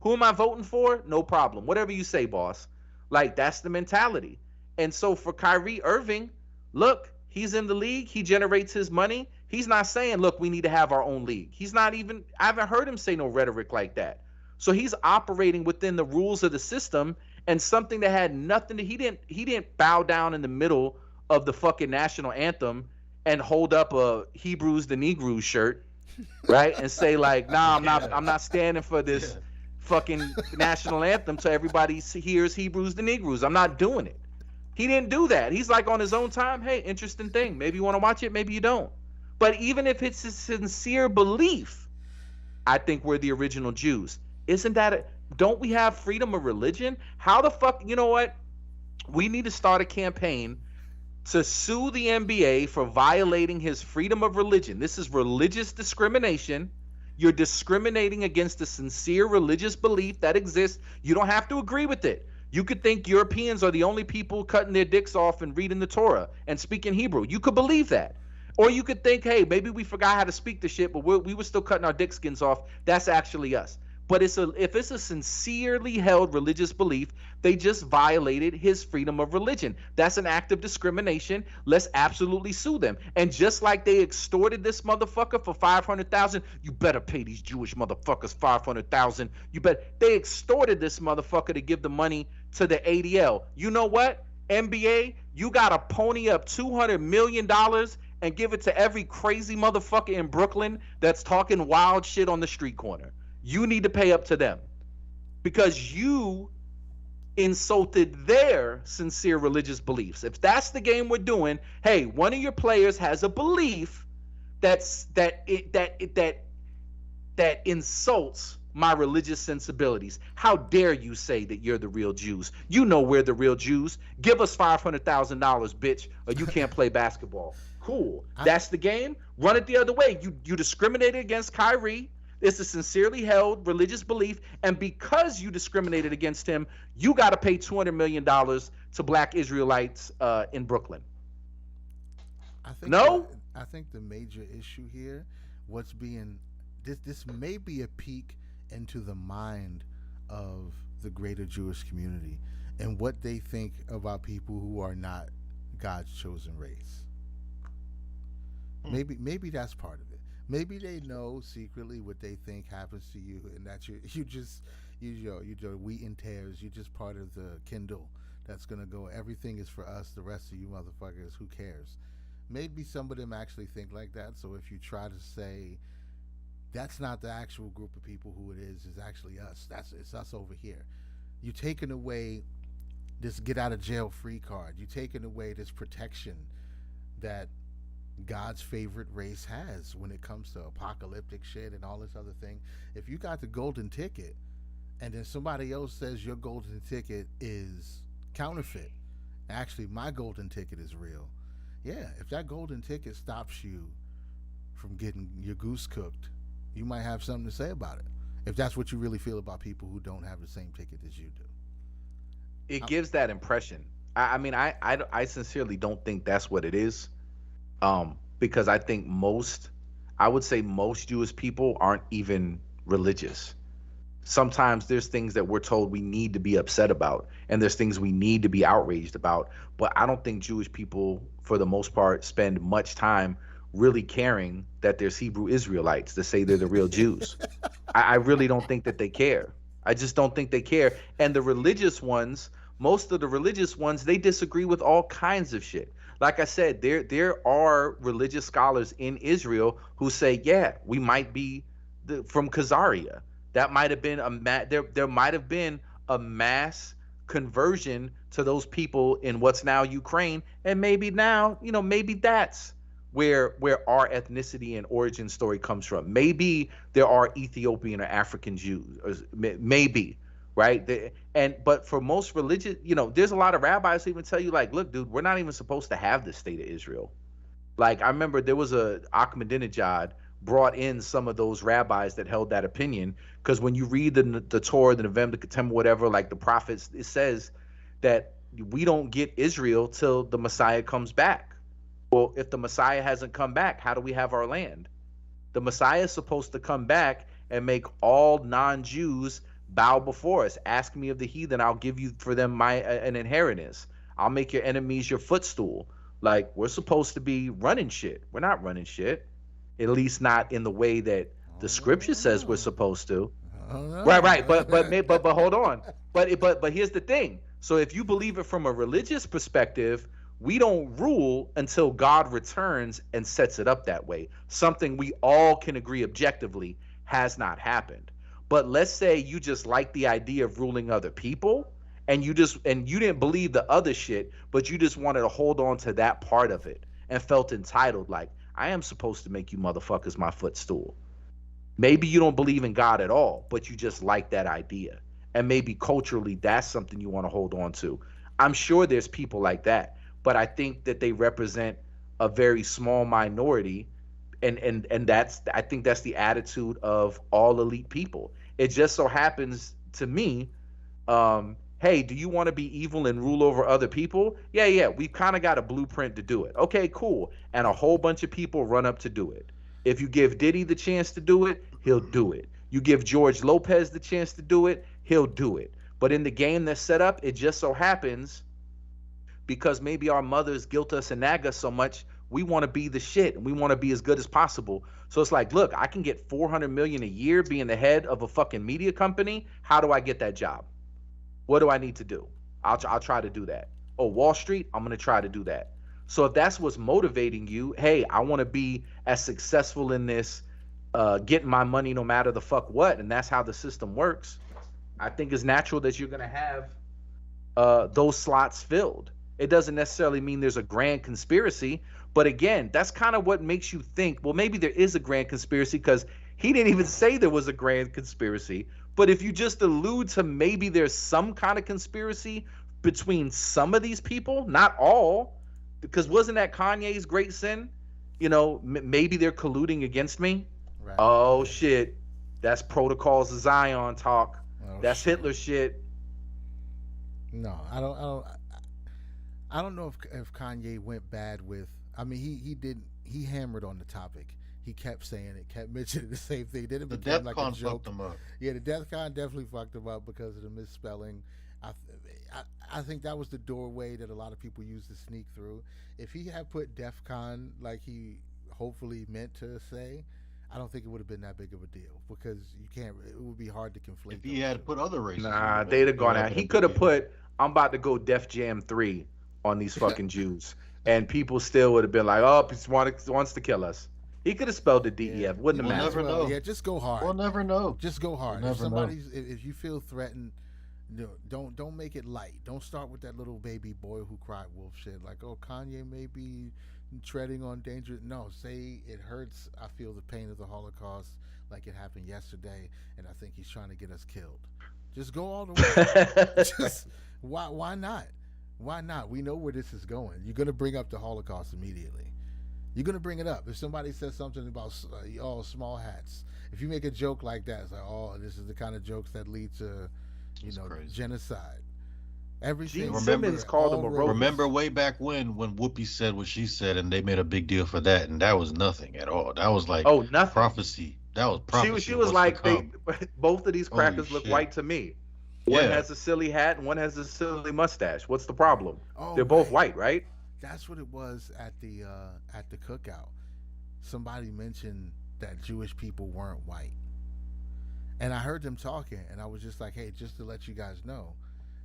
Who am I voting for? No problem. Whatever you say, boss. Like, that's the mentality. And so for Kyrie Irving, look, he's in the league. He generates his money. He's not saying, look, we need to have our own league. He's not even, I haven't heard him say no rhetoric like that. So he's operating within the rules of the system, and something that had nothing to, he didn't bow down in the middle of the fucking national anthem and hold up a Hebrews the Negroes shirt, right? And say like, nah, I'm not standing for this fucking national anthem so everybody hears Hebrews the Negroes. I'm not doing it. He didn't do that. He's like, on his own time, hey, interesting thing. Maybe you want to watch it, maybe you don't. But even if it's a sincere belief, I think we're the original Jews. Isn't that don't we have freedom of religion? How the fuck, you know what? We need to start a campaign to sue the NBA for violating his freedom of religion. This is religious discrimination. You're discriminating against a sincere religious belief that exists. You don't have to agree with it. You could think Europeans are the only people cutting their dicks off and reading the Torah and speaking Hebrew. You could believe that. Or you could think, hey, maybe we forgot how to speak the shit, but we were still cutting our dick skins off. That's actually us. But if it's a sincerely held religious belief, they just violated his freedom of religion. That's an act of discrimination. Let's absolutely sue them. And just like they extorted this motherfucker for $500,000, you better pay these Jewish motherfuckers $500,000. You bet they extorted this motherfucker to give the money to the ADL. You know what? NBA, you gotta pony up $200 million and give it to every crazy motherfucker in Brooklyn that's talking wild shit on the street corner. You need to pay up to them because you insulted their sincere religious beliefs. If that's the game we're doing, hey, one of your players has a belief that insults my religious sensibilities. How dare you say that you're the real Jews? You know we're the real Jews. Give us $500,000, bitch, or you can't play basketball. Cool. That's the game. Run it the other way. You discriminated against Kyrie. It's a sincerely held religious belief, and because you discriminated against him, you got to pay $200 million to black Israelites in Brooklyn. I think the major issue here, this may be a peek into the mind of the greater Jewish community and what they think about people who are not God's chosen race. Maybe that's part of it. Maybe they know secretly what they think happens to you, and that you wheat and tares. You're just part of the Kindle that's gonna go. Everything is for us. The rest of you motherfuckers, who cares? Maybe some of them actually think like that. So if you try to say that's not the actual group of people who it is actually us. It's us over here. You're taking away this get out of jail free card. You're taking away this protection that God's favorite race has when it comes to apocalyptic shit and all this other thing. If you got the golden ticket and then somebody else says your golden ticket is counterfeit, actually my golden ticket is real. Yeah, if that golden ticket stops you from getting your goose cooked, you might have something to say about it. If that's what you really feel about people who don't have the same ticket as you do. It gives that impression. I mean, I sincerely don't think that's what it is. Because I think I would say most Jewish people aren't even religious. Sometimes there's things that we're told we need to be upset about, and there's things we need to be outraged about. But I don't think Jewish people, for the most part, spend much time really caring that there's Hebrew Israelites that say they're the real Jews. I really don't think that they care. I just don't think they care. And the religious ones, most of the religious ones, they disagree with all kinds of shit. Like I said, there are religious scholars in Israel who say, yeah, we might be from Khazaria. That might have been there might have been a mass conversion to those people in what's now Ukraine, and maybe now, maybe that's where our ethnicity and origin story comes from. Maybe there are Ethiopian or African Jews, or maybe, right? But for most religious, there's a lot of rabbis who even tell you, like, look, dude, we're not even supposed to have the state of Israel. Like, I remember there was Ahmadinejad brought in some of those rabbis that held that opinion, because when you read the Torah, the November, the Ketem, whatever, like the prophets, it says that we don't get Israel till the Messiah comes back. Well, if the Messiah hasn't come back, how do we have our land? The Messiah is supposed to come back and make all non-Jews bow before us. Ask me of the heathen, I'll give you for them an inheritance. I'll make your enemies your footstool. Like, we're supposed to be running shit. We're not running shit. At least not in the way that the scripture says we're supposed to. Right. But hold on. But here's the thing. So if you believe it from a religious perspective, we don't rule until God returns and sets it up that way. Something we all can agree objectively has not happened. But let's say you just like the idea of ruling other people, and you didn't believe the other shit, but you just wanted to hold on to that part of it and felt entitled, like, I am supposed to make you motherfuckers my footstool. Maybe you don't believe in God at all, but you just like that idea. And maybe culturally that's something you want to hold on to. I'm sure there's people like that, but I think that they represent a very small minority, and I think that's the attitude of all elite people. It just so happens to me, hey, do you want to be evil and rule over other people? Yeah, we've kind of got a blueprint to do it. Okay, cool. And a whole bunch of people run up to do it. If you give Diddy the chance to do it, he'll do it. You give George Lopez the chance to do it, he'll do it. But in the game that's set up, it just so happens, because maybe our mothers guilt us and nag us so much, we want to be the shit and we want to be as good as possible. So it's like, look, I can get $400 million a year being the head of a fucking media company. How do I get that job? What do I need to do? I'll try to do that. Oh, Wall Street, I'm going to try to do that. So if that's what's motivating you, hey, I want to be as successful in this, getting my money no matter the fuck what, and that's how the system works, I think it's natural that you're going to have those slots filled. It doesn't necessarily mean there's a grand conspiracy, but again, that's kind of what makes you think, well, maybe there is a grand conspiracy, because he didn't even say there was a grand conspiracy. But if you just allude to maybe there's some kind of conspiracy between some of these people, not all, because wasn't that Kanye's great sin? Maybe they're colluding against me. Right. Oh shit, that's Protocols of Zion talk. Oh, that's shit. Hitler shit. No, I don't know if Kanye went bad with. I mean, he hammered on the topic. He kept saying it, kept mentioning the same thing. Then it became like a joke. Fucked him up. Yeah, the DEFCON definitely fucked him up because of the misspelling. I think that was the doorway that a lot of people used to sneak through. If he had put DEFCON like he hopefully meant to say, I don't think it would have been that big of a deal, because you can't. It would be hard to conflate. If he had put other races, nah, they'd have gone out. He could have put, I'm about to go Def Jam 3 on these fucking Jews, and people still would have been like, oh, he wants to kill us. He could have spelled the DEF. Wouldn't have mattered. Never know. Yeah, just go hard. We'll never know. Just go hard. If you feel threatened, don't make it light. Don't start with that little baby boy who cried wolf shit. Like, oh, Kanye may be treading on danger. No, say it hurts. I feel the pain of the Holocaust like it happened yesterday, and I think he's trying to get us killed. Just go all the way. Just why not? Why not? We know where this is going. You're gonna bring up the Holocaust immediately. You're gonna bring it up. If somebody says something about small hats, if you make a joke like that, it's like, oh, this is the kind of jokes that lead to, It's crazy. genocide. Everything. Gene Remember- Simmons called him a racist. Remember way back when Whoopi said what she said, and they made a big deal for that, and that was nothing at all. That was like nothing. prophecy. That was prophecy. She was like, both of these Holy crackers look shit. white to me. One Yeah. has a silly hat and one has a silly mustache. What's the problem? Oh, They're both right. white, right? That's what it was at the cookout. Somebody mentioned that Jewish people weren't white, and I heard them talking, and I was just like, hey, just to let you guys know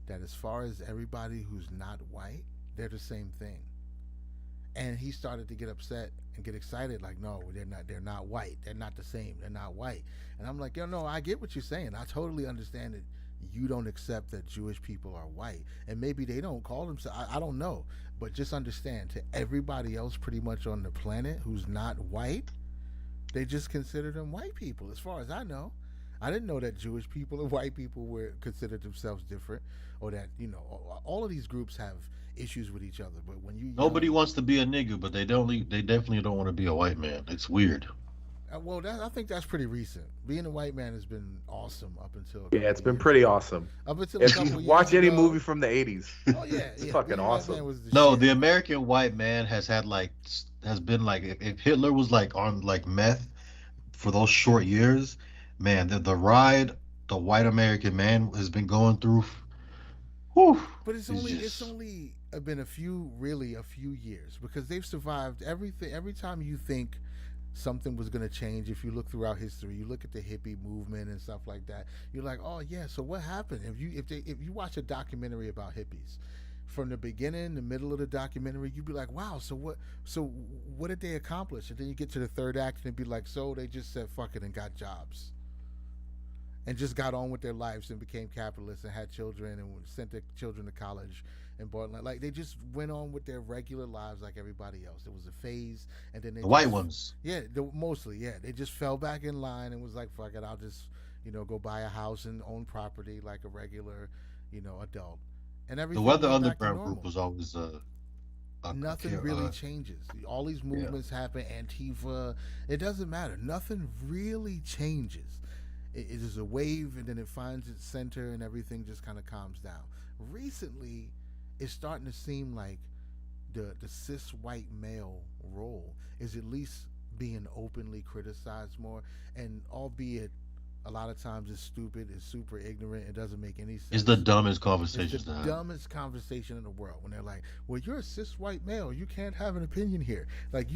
that as far as everybody who's not white, they're the same thing. And he started to get upset and get excited, like, no, they're not white. They're not the same. They're not white. And I'm like, yo, no, I get what you're saying. I totally understand that you don't accept that Jewish people are white. And maybe they don't call themselves, I don't know. But just understand, to everybody else pretty much on the planet who's not white, they just consider them white people, as far as I know. I didn't know that Jewish people and white people were considered themselves different, or that, all of these groups have issues with each other. But when you Nobody wants to be a nigga, but they definitely don't want to be a white man. It's weird. well, I think that's pretty recent. Being a white man has been awesome up until Yeah, it's been pretty awesome. Up until If you watch any movie from the 80s, oh yeah, it's fucking Being a White awesome. Man was the No, shit. the American white man has been like, if Hitler was like on like meth for those short years, man, the ride the white American man has been going through. Whew, But it's only been a few years, because they've survived everything. Every time you think something was going to change, if you look throughout history, you look at the hippie movement and stuff like that, you're like, oh yeah, so what happened? If you watch a documentary about hippies, from the beginning, the middle of the documentary, you'd be like, wow, so what did they accomplish? And then you get to the third act and be like, so they just said fuck it and got jobs and just got on with their lives and became capitalists and had children and sent their children to college and bought land. Like, they just went on with their regular lives like everybody else. It was a phase, and then the white ones. Yeah, mostly, yeah. They just fell back in line and was like, fuck it, I'll just, go buy a house and own property like a regular, adult. And everything. The Weather went back to Underground normal. group was always Nothing really changes. All these movements happen. Antifa. It doesn't matter. Nothing really changes. It is a wave, and then it finds its center, and everything just kind of calms down. Recently, it's starting to seem like the cis white male role is at least being openly criticized more, and albeit a lot of times it's stupid, it's super ignorant, it doesn't make any sense. It's the dumbest conversation. It's the dumbest conversation in the world, when they're like, well, you're a cis white male, you can't have an opinion here. Like,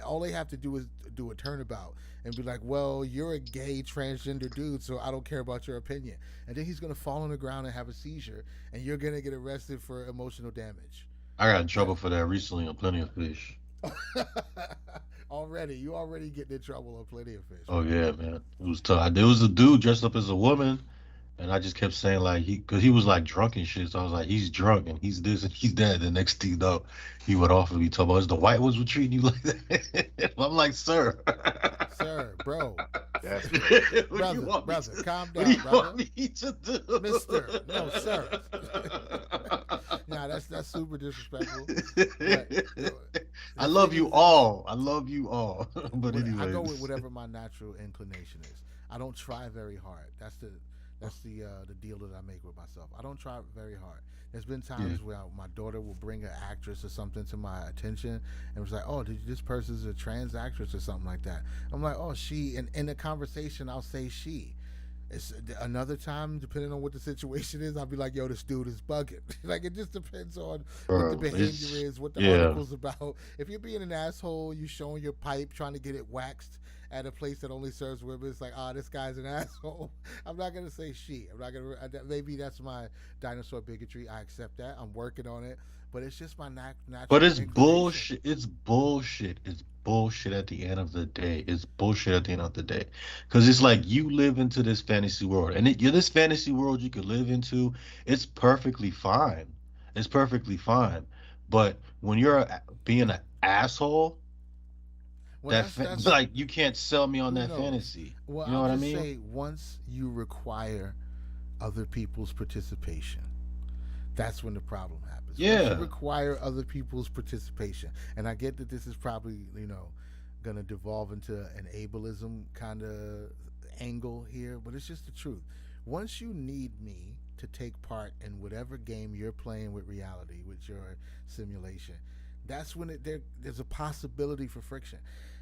all they have to do is do a turnabout and be like, well, you're a gay transgender dude, so I don't care about your opinion. And then he's going to fall on the ground and have a seizure, and you're going to get arrested for emotional damage. I got in trouble for that recently on Plenty of Fish. You already getting in trouble on Plenty of Fish. Oh yeah, man, it was tough. There was a dude dressed up as a woman, and I just kept saying like because he was like drunk and shit. So I was like, he's drunk and he's this and he's that. The next thing though, he went off and be talking about the white ones were treating you like that. I'm like, sir, bro. That's Brother, calm down, what do you brother. want me to do? Mister, no, sir. Nah, that's super disrespectful. I love you all. But I anyway, go with whatever my natural inclination is. I don't try very hard. That's the deal that I make with myself. I don't try very hard. There's been times where my daughter will bring an actress or something to my attention and was like, oh, this person's a trans actress or something like that. I'm like, oh, she. And in a conversation, I'll say she. It's another time, depending on what the situation is, I'll be like, yo, this dude is bugging. Like, it just depends on what the behavior is, what the article's about. If you're being an asshole, you showing your pipe, trying to get it waxed at a place that only serves women, it's like, this guy's an asshole. I'm not going to say she. I'm not going to, maybe that's my dinosaur bigotry. I accept that. I'm working on it. But it's just my natural. But it's bullshit. It's bullshit. It's bullshit at the end of the day. It's bullshit at the end of the day. Because it's like you live into this fantasy world. And this fantasy world you could live into, it's perfectly fine. It's perfectly fine. But when you're being an asshole, that's like you can't sell me on that fantasy. Well, you know what I mean? Say once you require other people's participation, That's when the problem happens. Once Yeah. you require other people's participation, and I get that this is probably, gonna devolve into an ableism kind of angle here, but it's just the truth. Once you need me to take part in whatever game you're playing with reality, with your simulation, that's when there's a possibility for friction.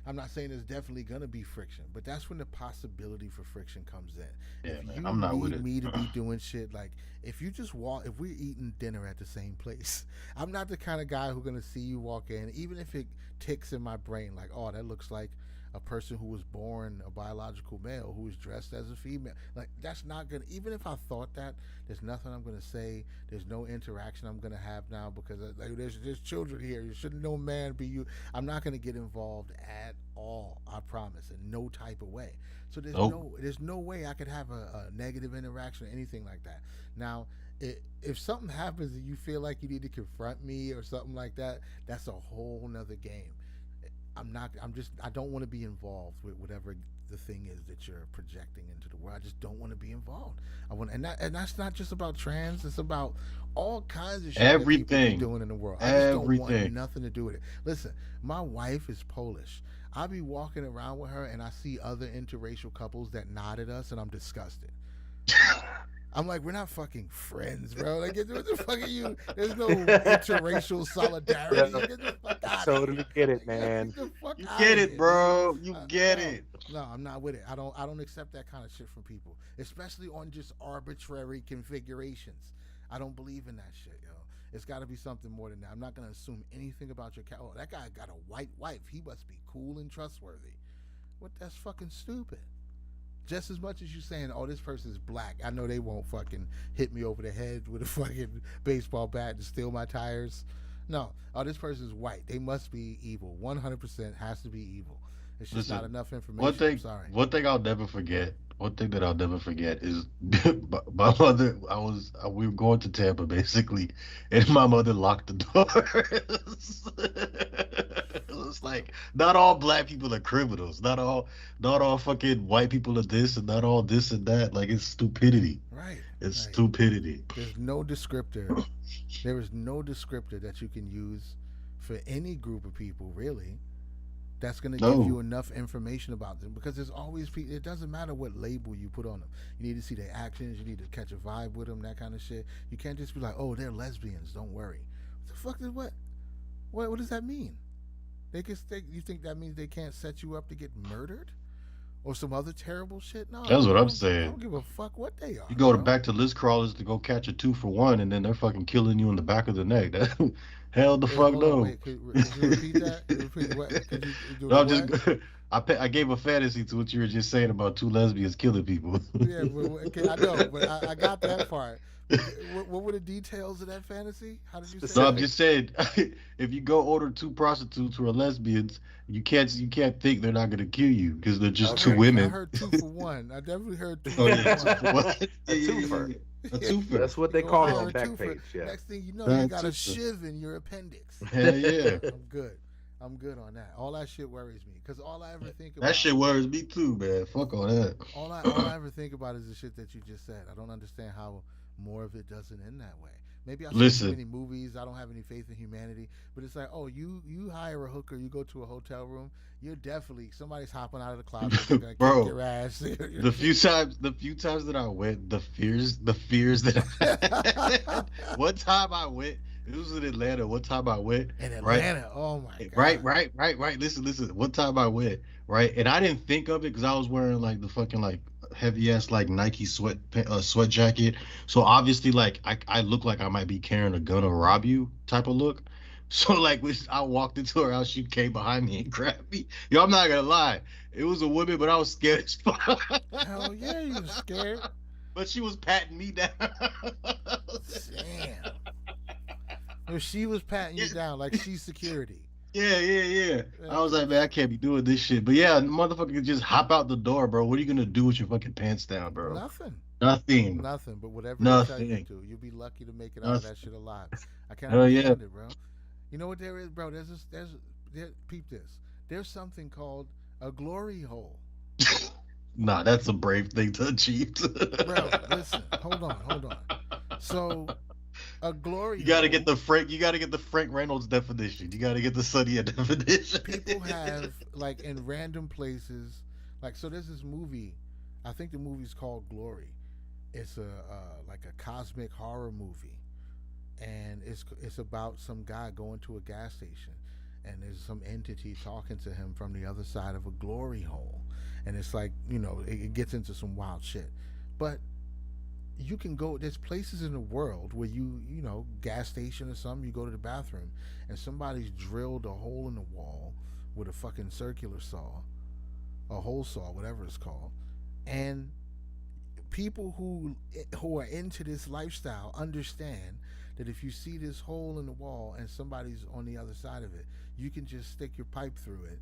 I'm not saying there's definitely gonna be friction, but that's when the possibility for friction comes in. Yeah, If man, you I'm not with need it. me to be doing shit, like if you just walk, if we're eating dinner at the same place, I'm not the kind of guy who's gonna see you walk in, even if it ticks in my brain, like, oh, that looks like a person who was born a biological male who was dressed as a female. Like that's not gonna. Even if I thought that, there's nothing I'm gonna say. There's no interaction I'm gonna have now because like, there's children here. You shouldn't no man be you. I'm not gonna get involved at all. I promise, in no type of way. So there's no way I could have a negative interaction or anything like that. Now, if something happens and you feel like you need to confront me or something like that, that's a whole nother game. I don't want to be involved with whatever the thing is that you're projecting into the world. I just don't want to be involved. And that's not just about trans. It's about all kinds of shit that people be Everything. doing in the world. I just don't want Everything. nothing to do with it. Listen, my wife is Polish. I be walking around with her and I see other interracial couples that nod at us and I'm disgusted. I'm like, we're not fucking friends, bro. Like, what the fuck are you? There's no interracial solidarity. Yeah. Get the fuck out Totally get it, Like, man. get the fuck You outta get it, here, bro. dude. You get No, it. No, I'm not with it. I don't accept that kind of shit from people, especially on just arbitrary configurations. I don't believe in that shit, yo. It's got to be something more than that. I'm not gonna assume anything about your cat. Oh, that guy got a white wife. He must be cool and trustworthy. What? That's fucking stupid. Just as much as you saying, oh, this person's black, I know they won't fucking hit me over the head with a fucking baseball bat and steal my tires. No, oh, this person's white. They must be evil. 100% has to be evil. It's just Listen, not enough information. One thing, I'm sorry. one thing I'll never forget. One thing that I'll never forget is my mother. We were going to Tampa basically, and my mother locked the doors. It's like not all black people are criminals. Not all fucking white people are this, and not all this and that. Like it's stupidity. Right. It's Right. stupidity. There's no descriptor. There is no descriptor that you can use for any group of people, really, that's going to No. give you enough information about them, because there's always people. It doesn't matter what label you put on them. You need to see their actions. You need to catch a vibe with them, that kind of shit. You can't just be like, oh, they're lesbians, don't worry. What the fuck is what does that mean? You think that means they can't set you up to get murdered or some other terrible shit? No, That's what I I'm I saying. don't give a fuck what they are. You go to bro. back to list crawlers to go catch a 2-for-1, and then they're fucking killing you in the back of the neck. That hell the Wait, fuck hold on. no. Wait, could you repeat that? Could you repeat what? Could you do No, I'm what? just I gave a fantasy to what you were just saying about 2 lesbians killing people. Yeah, okay, I know, but I got that part. What were the details of that fantasy? How did you say So I'm that? just saying, if you go order 2 prostitutes who are lesbians, you can't think they're not gonna kill you because they're just I 2 heard- women. I heard 2 for 1. I definitely heard 2 Oh for yeah, 1. 2 for 1. A twofer. A twofer. That's what they Go call it hire on a back twofer. page. Yeah. Next thing you know, Hire you a got a twofer. shiv in your appendix. Hell yeah. I'm good on that. All that shit worries me, because all I ever think about That shit worries me too, man. Fuck all that. all I ever think about is the shit that you just said. I don't understand how more of it doesn't end that way. Maybe I see too Listen. many movies. I don't have any faith in humanity. But it's like, oh, you hire a hooker, you go to a hotel room, you're definitely somebody's hopping out of the closet, they're gonna Bro, kick your ass. The few times that I went, the fears that I had. One time I went, it was in Atlanta. One time I went, in right? Atlanta, oh my god, Right. Listen. One time I went, right, and I didn't think of it because I was wearing like the fucking like heavy ass like Nike sweat jacket. So obviously like I look like I might be carrying a gun or rob you type of look. So like when I walked into her house, she came behind me and grabbed me. Yo, I'm not gonna lie, it was a woman, but I was scared as fuck. hell yeah, you was scared. But she was patting me down. Damn. If she was patting you down like she's security. Yeah. I was like, man, I can't be doing this shit. But yeah, motherfucker could just hop out the door, bro. What are you gonna do with your fucking pants down, bro? Nothing. Nothing. But whatever they tell you Nothing. to, you'll be lucky to make it out of that shit alive. I can't Hell yeah. understand it, bro. You know what there is, bro? Peep this. There's something called a glory hole. Nah, that's a brave thing to achieve. Bro, listen, hold on. So A glory You gotta hole. get the Frank. You gotta get the Frank Reynolds definition. You gotta get the Sonny definition. People have like in random places, like so. There's this movie. I think the movie's called Glory. It's a like a cosmic horror movie, and it's about some guy going to a gas station, and there's some entity talking to him from the other side of a glory hole, and it's like it gets into some wild shit, but you can go. There's places in the world where gas station or something. You go to the bathroom, and somebody's drilled a hole in the wall with a fucking circular saw, a hole saw, whatever it's called, and people who are into this lifestyle understand that if you see this hole in the wall and somebody's on the other side of it, you can just stick your pipe through it,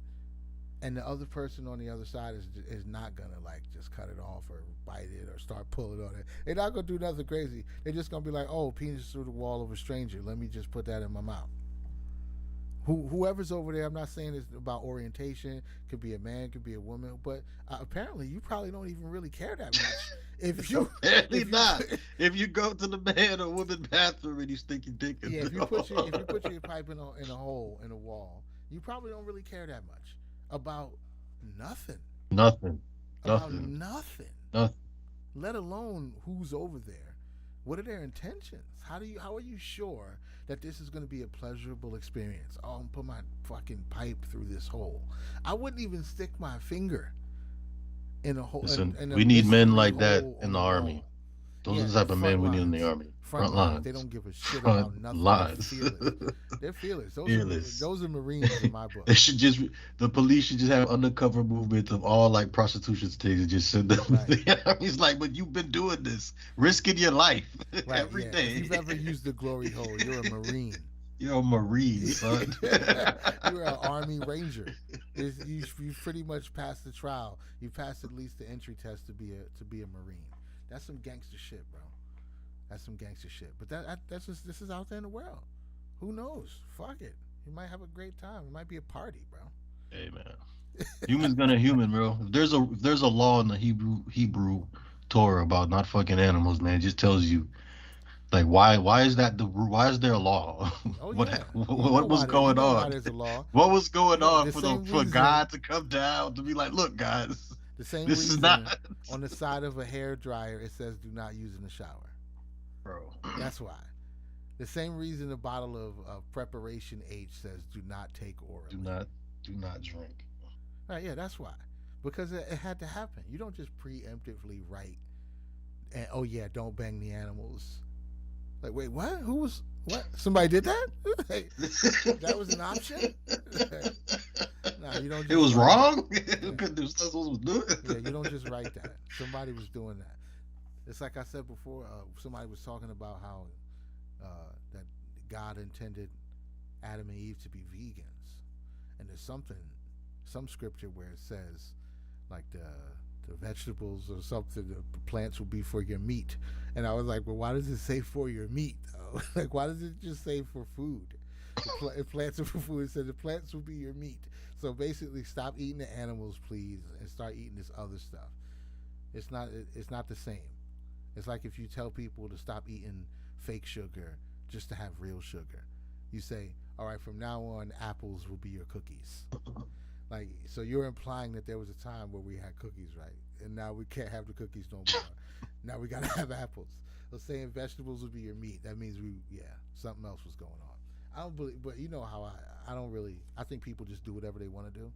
and the other person on the other side is not gonna like just cut it off or bite it or start pulling on it. They're not gonna do nothing crazy. They're just gonna be like, "Oh, penis through the wall of a stranger. Let me just put that in my mouth." Whoever's over there, I'm not saying it's about orientation. Could be a man, could be a woman, but apparently you probably don't even really care that much. Apparently not. If you go to the man or woman bathroom and you stick your dick in, if you put your pipe in a hole in a wall, you probably don't really care that much about nothing. Nothing. About nothing. Nothing. Let alone who's over there. What are their intentions? How are you sure that this is going to be a pleasurable experience? Oh, I'm gonna put my fucking pipe through this hole. I wouldn't even stick my finger in a hole. Listen, we need men like that in the army. Wall. Those are the type of men we need in the army. Front lines. They don't give a shit about nothing. Lines. They're fearless. Fearless. Those are Marines in my book. The police should just have undercover movements of all like prostitution stings and just send them. Right. He's like, but you've been doing this, risking your life every day. If you've ever used the glory hole, you're a Marine. You're a Marine, son. You're an Army Ranger. You pretty much passed the trial. You passed at least the entry test to be a Marine. That's some gangster shit, bro. That's some gangster shit. But this is out there in the world. Who knows? Fuck it. You might have a great time. It might be a party, bro. Hey man, human's gonna human, bro. If there's a law in the Hebrew Torah about not fucking animals, man. It just tells you, like, why is there a law? Oh, what yeah. what was going on? There's a law. What was going on for God to come down to be like, look, guys, the same this reason is not on the side of a hair dryer it says do not use in the shower. Bro. That's why. The same reason a bottle of preparation H says do not take orally. Do not drink. Right, yeah, that's why. Because it had to happen. You don't just preemptively write and don't bang the animals. Like, wait, what? What? Somebody did that? That was an option? No, you don't. It was wrong? Yeah. You don't just write that. Somebody was doing that. It's like I said before, somebody was talking about how that God intended Adam and Eve to be vegans. And there's some scripture where it says, like, the vegetables or something, the plants will be for your meat. And I was like, well, why does it say for your meat, though? Like, why does it just say for food? If plants are for food, it said the plants will be your meat. So basically, stop eating the animals, please, and start eating this other stuff. It's not the same. It's like if you tell people to stop eating fake sugar just to have real sugar. You say, all right, from now on, apples will be your cookies. Like, so you're implying that there was a time where we had cookies, right? And now we can't have the cookies no more. Now we gotta have apples. So saying vegetables would be your meat, that means something else was going on. I don't believe, but you know how I think people just do whatever they want to do.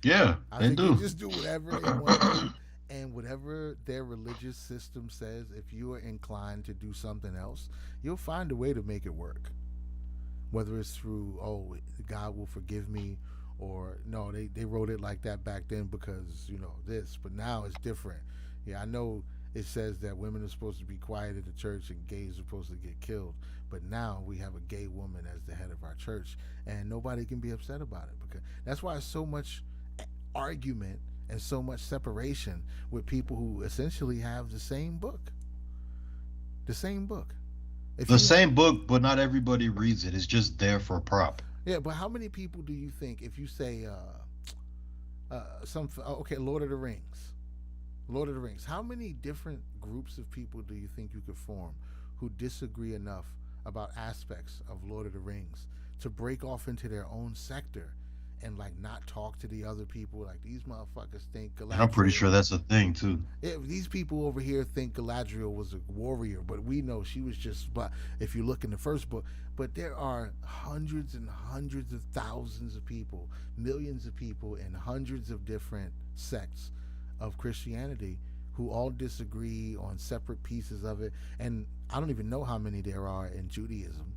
Yeah, They just do whatever they want to do. And whatever their religious system says, if you are inclined to do something else, you'll find a way to make it work. Whether it's through, God will forgive me, or no, they wrote it like that back then because, this, but now it's different. Yeah, I know it says that women are supposed to be quiet at the church and gays are supposed to get killed, but now we have a gay woman as the head of our church, and nobody can be upset about it, because that's why it's so much argument and so much separation with people who essentially have the same book. The same book. Same book, but not everybody reads it. It's just there for a prop. Yeah, but how many people do you think, if you say Lord of the Rings, how many different groups of people do you think you could form who disagree enough about aspects of Lord of the Rings to break off into their own sector and like not talk to the other people. Like these motherfuckers think And I'm pretty sure Galadriel. that's a thing too. These people over here think Galadriel was a warrior, but we know she was just. But if you look in the first book, but there are hundreds and hundreds of thousands of people, millions of people in hundreds of different sects of Christianity who all disagree on separate pieces of it. And I don't even know how many there are in Judaism.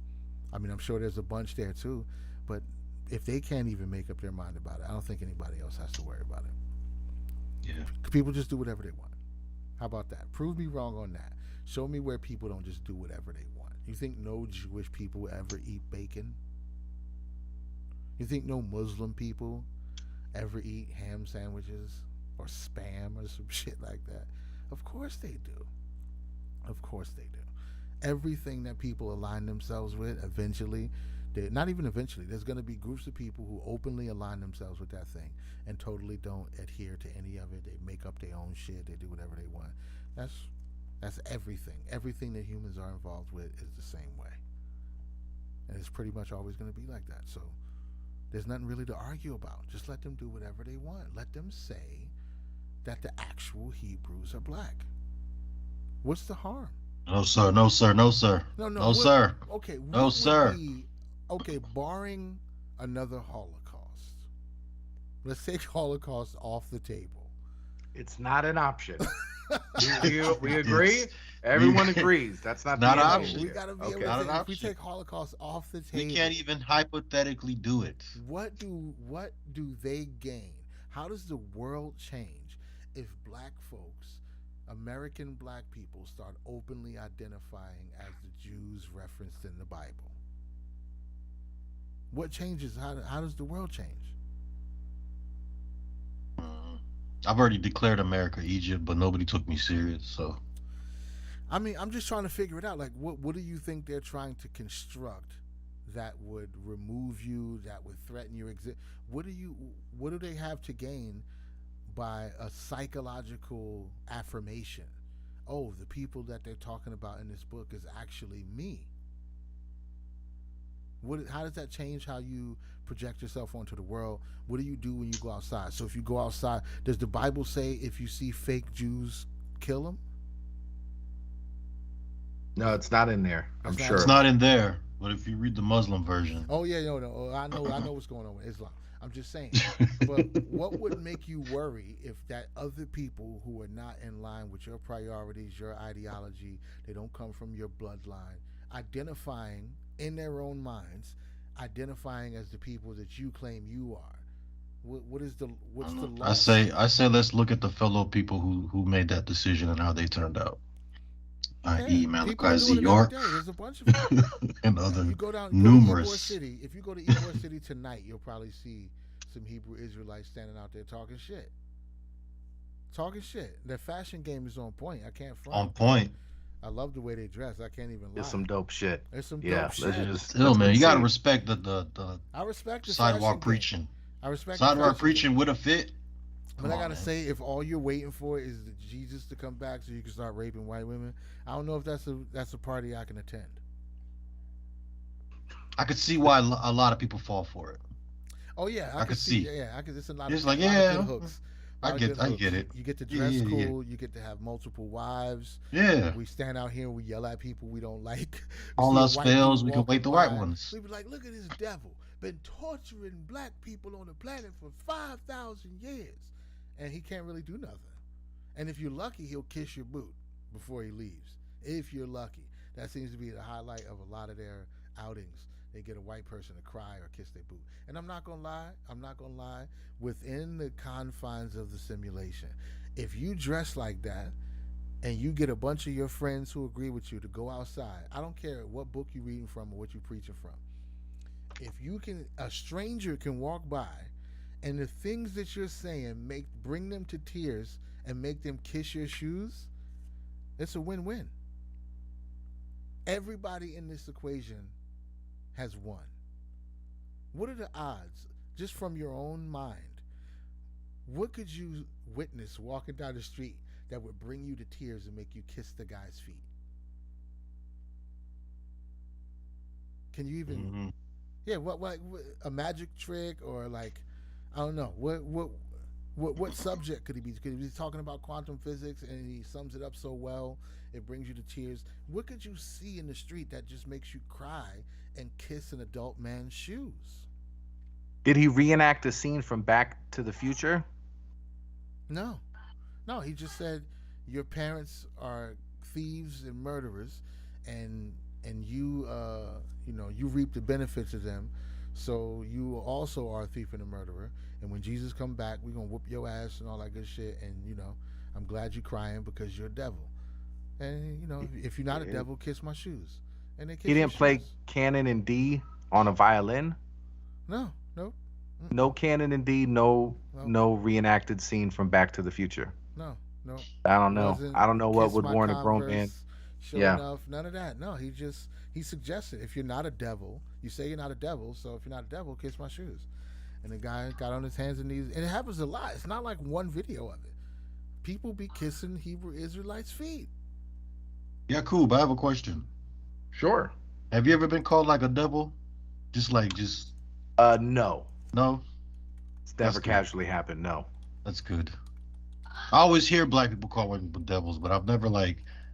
I mean, I'm sure there's a bunch there too, but if they can't even make up their mind about it, I don't think anybody else has to worry about it. Yeah. People just do whatever they want. How about that? Prove me wrong on that. Show me where people don't just do whatever they want. You think no Jewish people ever eat bacon? You think no Muslim people ever eat ham sandwiches or spam or some shit like that? Of course they do. Of course they do. Everything that people align themselves with, eventually, not even eventually, there's going to be groups of people who openly align themselves with that thing and totally don't adhere to any of it. They make up their own shit. They do whatever they want. That's everything. Everything that humans are involved with is the same way. And it's pretty much always going to be like that. So there's nothing really to argue about. Just let them do whatever they want. Let them say that the actual Hebrews are black. What's the harm? No, sir. No, sir. No, sir. No, sir. Okay. No, sir. Okay, barring another Holocaust. Let's take Holocaust off the table. It's not an option. we agree? Everyone agrees. That's not Not the an option. option. We gotta be Okay. able Not to, an if we option. take Holocaust off the table. We can't even hypothetically do it. What do they gain? How does the world change if black folks, American black people, start openly identifying as the Jews referenced in the Bible? What changes? How does the world change? I've already declared America Egypt, but nobody took me serious. So I mean, I'm just trying to figure it out. Like, what do you think they're trying to construct that would remove you, that would threaten your exist? What do they have to gain by a psychological affirmation? Oh, the people that they're talking about in this book is actually me. How does that change how you project yourself onto the world? What do you do when you go outside? So if you go outside, does the Bible say if you see fake Jews, kill them? No, it's not in there. I'm It's not- sure. it's not in there. But if you read the Muslim version, Oh yeah, no. I know what's going on with Islam. I'm just saying. But what would make you worry if that other people who are not in line with your priorities, your ideology, they don't come from your bloodline, identifying in their own minds, identifying as the people that you claim you are? What's the I loss? say let's look at the fellow people who made that decision and how they turned out. I.e. people are Malachi doing Z. it every York day. There's a bunch of them. and other You go to numerous. Ybor City. If you go to Ybor City tonight, you'll probably see some Hebrew Israelites standing out there talking shit. Their fashion game is on point. I can't front. On point. I love the way they dress. I can't even lie. It's some dope shit. There's some Yeah, dope shit. Still, man, you gotta respect the I respect the sidewalk fashion game. preaching. I respect the Sidewalk fashion preaching game. with a fit. But Come I on, gotta man. say, if all you're waiting for is Jesus to come back so you can start raping white women, I don't know if that's a party I can attend. I could see why a lot of people fall for it. Oh yeah, I could see. Yeah, I could. It's a lot It's of like, lot of yeah, good hooks. I get it. You get to Yeah, dress yeah, yeah. cool. You get to have multiple wives. Yeah. We stand out here and we yell at people we don't like. We All see a else white fails, dude we can walking wait the white by, ones. We be like, look at this devil, been torturing black people on the planet for 5,000 years, and he can't really do nothing. And if you're lucky, he'll kiss your boot before he leaves. If you're lucky, that seems to be the highlight of a lot of their outings. They get a white person to cry or kiss their boot. And I'm not gonna lie, within the confines of the simulation, if you dress like that and you get a bunch of your friends who agree with you to go outside, I don't care what book you're reading from or what you're preaching from. If a stranger can walk by and the things that you're saying bring them to tears and make them kiss your shoes, it's a win-win. Everybody in this equation has won. What are the odds, just from your own mind? What could you witness walking down the street that would bring you to tears and make you kiss the guy's feet? Can you even? Mhm. Yeah. What a magic trick or like, I don't know. What subject could he be? Could he be talking about quantum physics and he sums it up so well, it brings you to tears? What could you see in the street that just makes you cry and kiss an adult man's shoes? Did he reenact a scene from Back to the Future? No, no. He just said your parents are thieves and murderers, and you reap the benefits of them. So you also are a thief and a murderer. And when Jesus come back, we're gonna whoop your ass and all that good shit. And I'm glad you're crying because you're a devil. And if you're not a devil, kiss my shoes. And they kiss He your didn't play shoes. canon in D on a violin. No, no, No canon in D. No, no, no reenacted scene from Back to the Future. no, no. I don't It know. wasn't I don't know what kiss would my warn a grown man. Converse, sure Yeah. enough, none of that. No, he suggested if you're not a devil, you say you're not a devil. So if you're not a devil, kiss my shoes. And the guy got on his hands and knees, and it happens a lot. It's not like one video of it. People be kissing Hebrew Israelites' feet. Yakub, I have a question. Sure. Have you ever been called like a devil? Just No. no. It's That's never good. casually happened. No. That's good. I always hear black people call white people devils, but I've never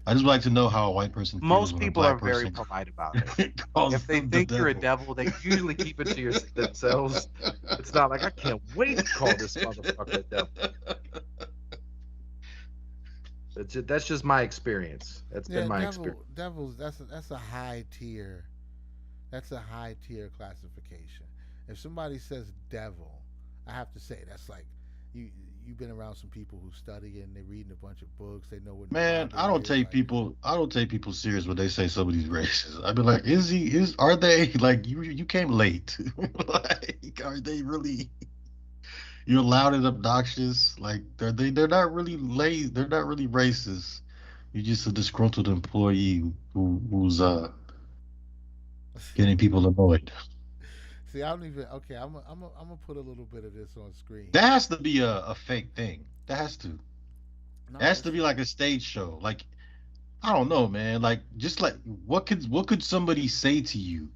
I just like to know how a white person feels Most when people a are black very person polite about it. calls If they them the think you're a devil, they usually keep it to themselves. It's not like I can't wait to call this motherfucker a devil. That's just my experience. That's been my experience. Devils. That's a high tier. That's a high tier classification. If somebody says devil, I have to say that's like you've been around some people who study and they're reading a bunch of books. They know what. Man, Bible I don't is, take like, people. I don't take people serious when they say somebody's racist. I'd be like, are they like you came late? Like, are they really? You're loud and obnoxious. Like, they're not really lazy. They're not really racist. You're just a disgruntled employee who's getting people annoyed. See, I don't even. Okay, I'm gonna put a little bit of this on screen. That has to be a fake thing. That has to. No, It has to be like a stage show. Like, I don't know, man. Like, just like what could somebody say to you?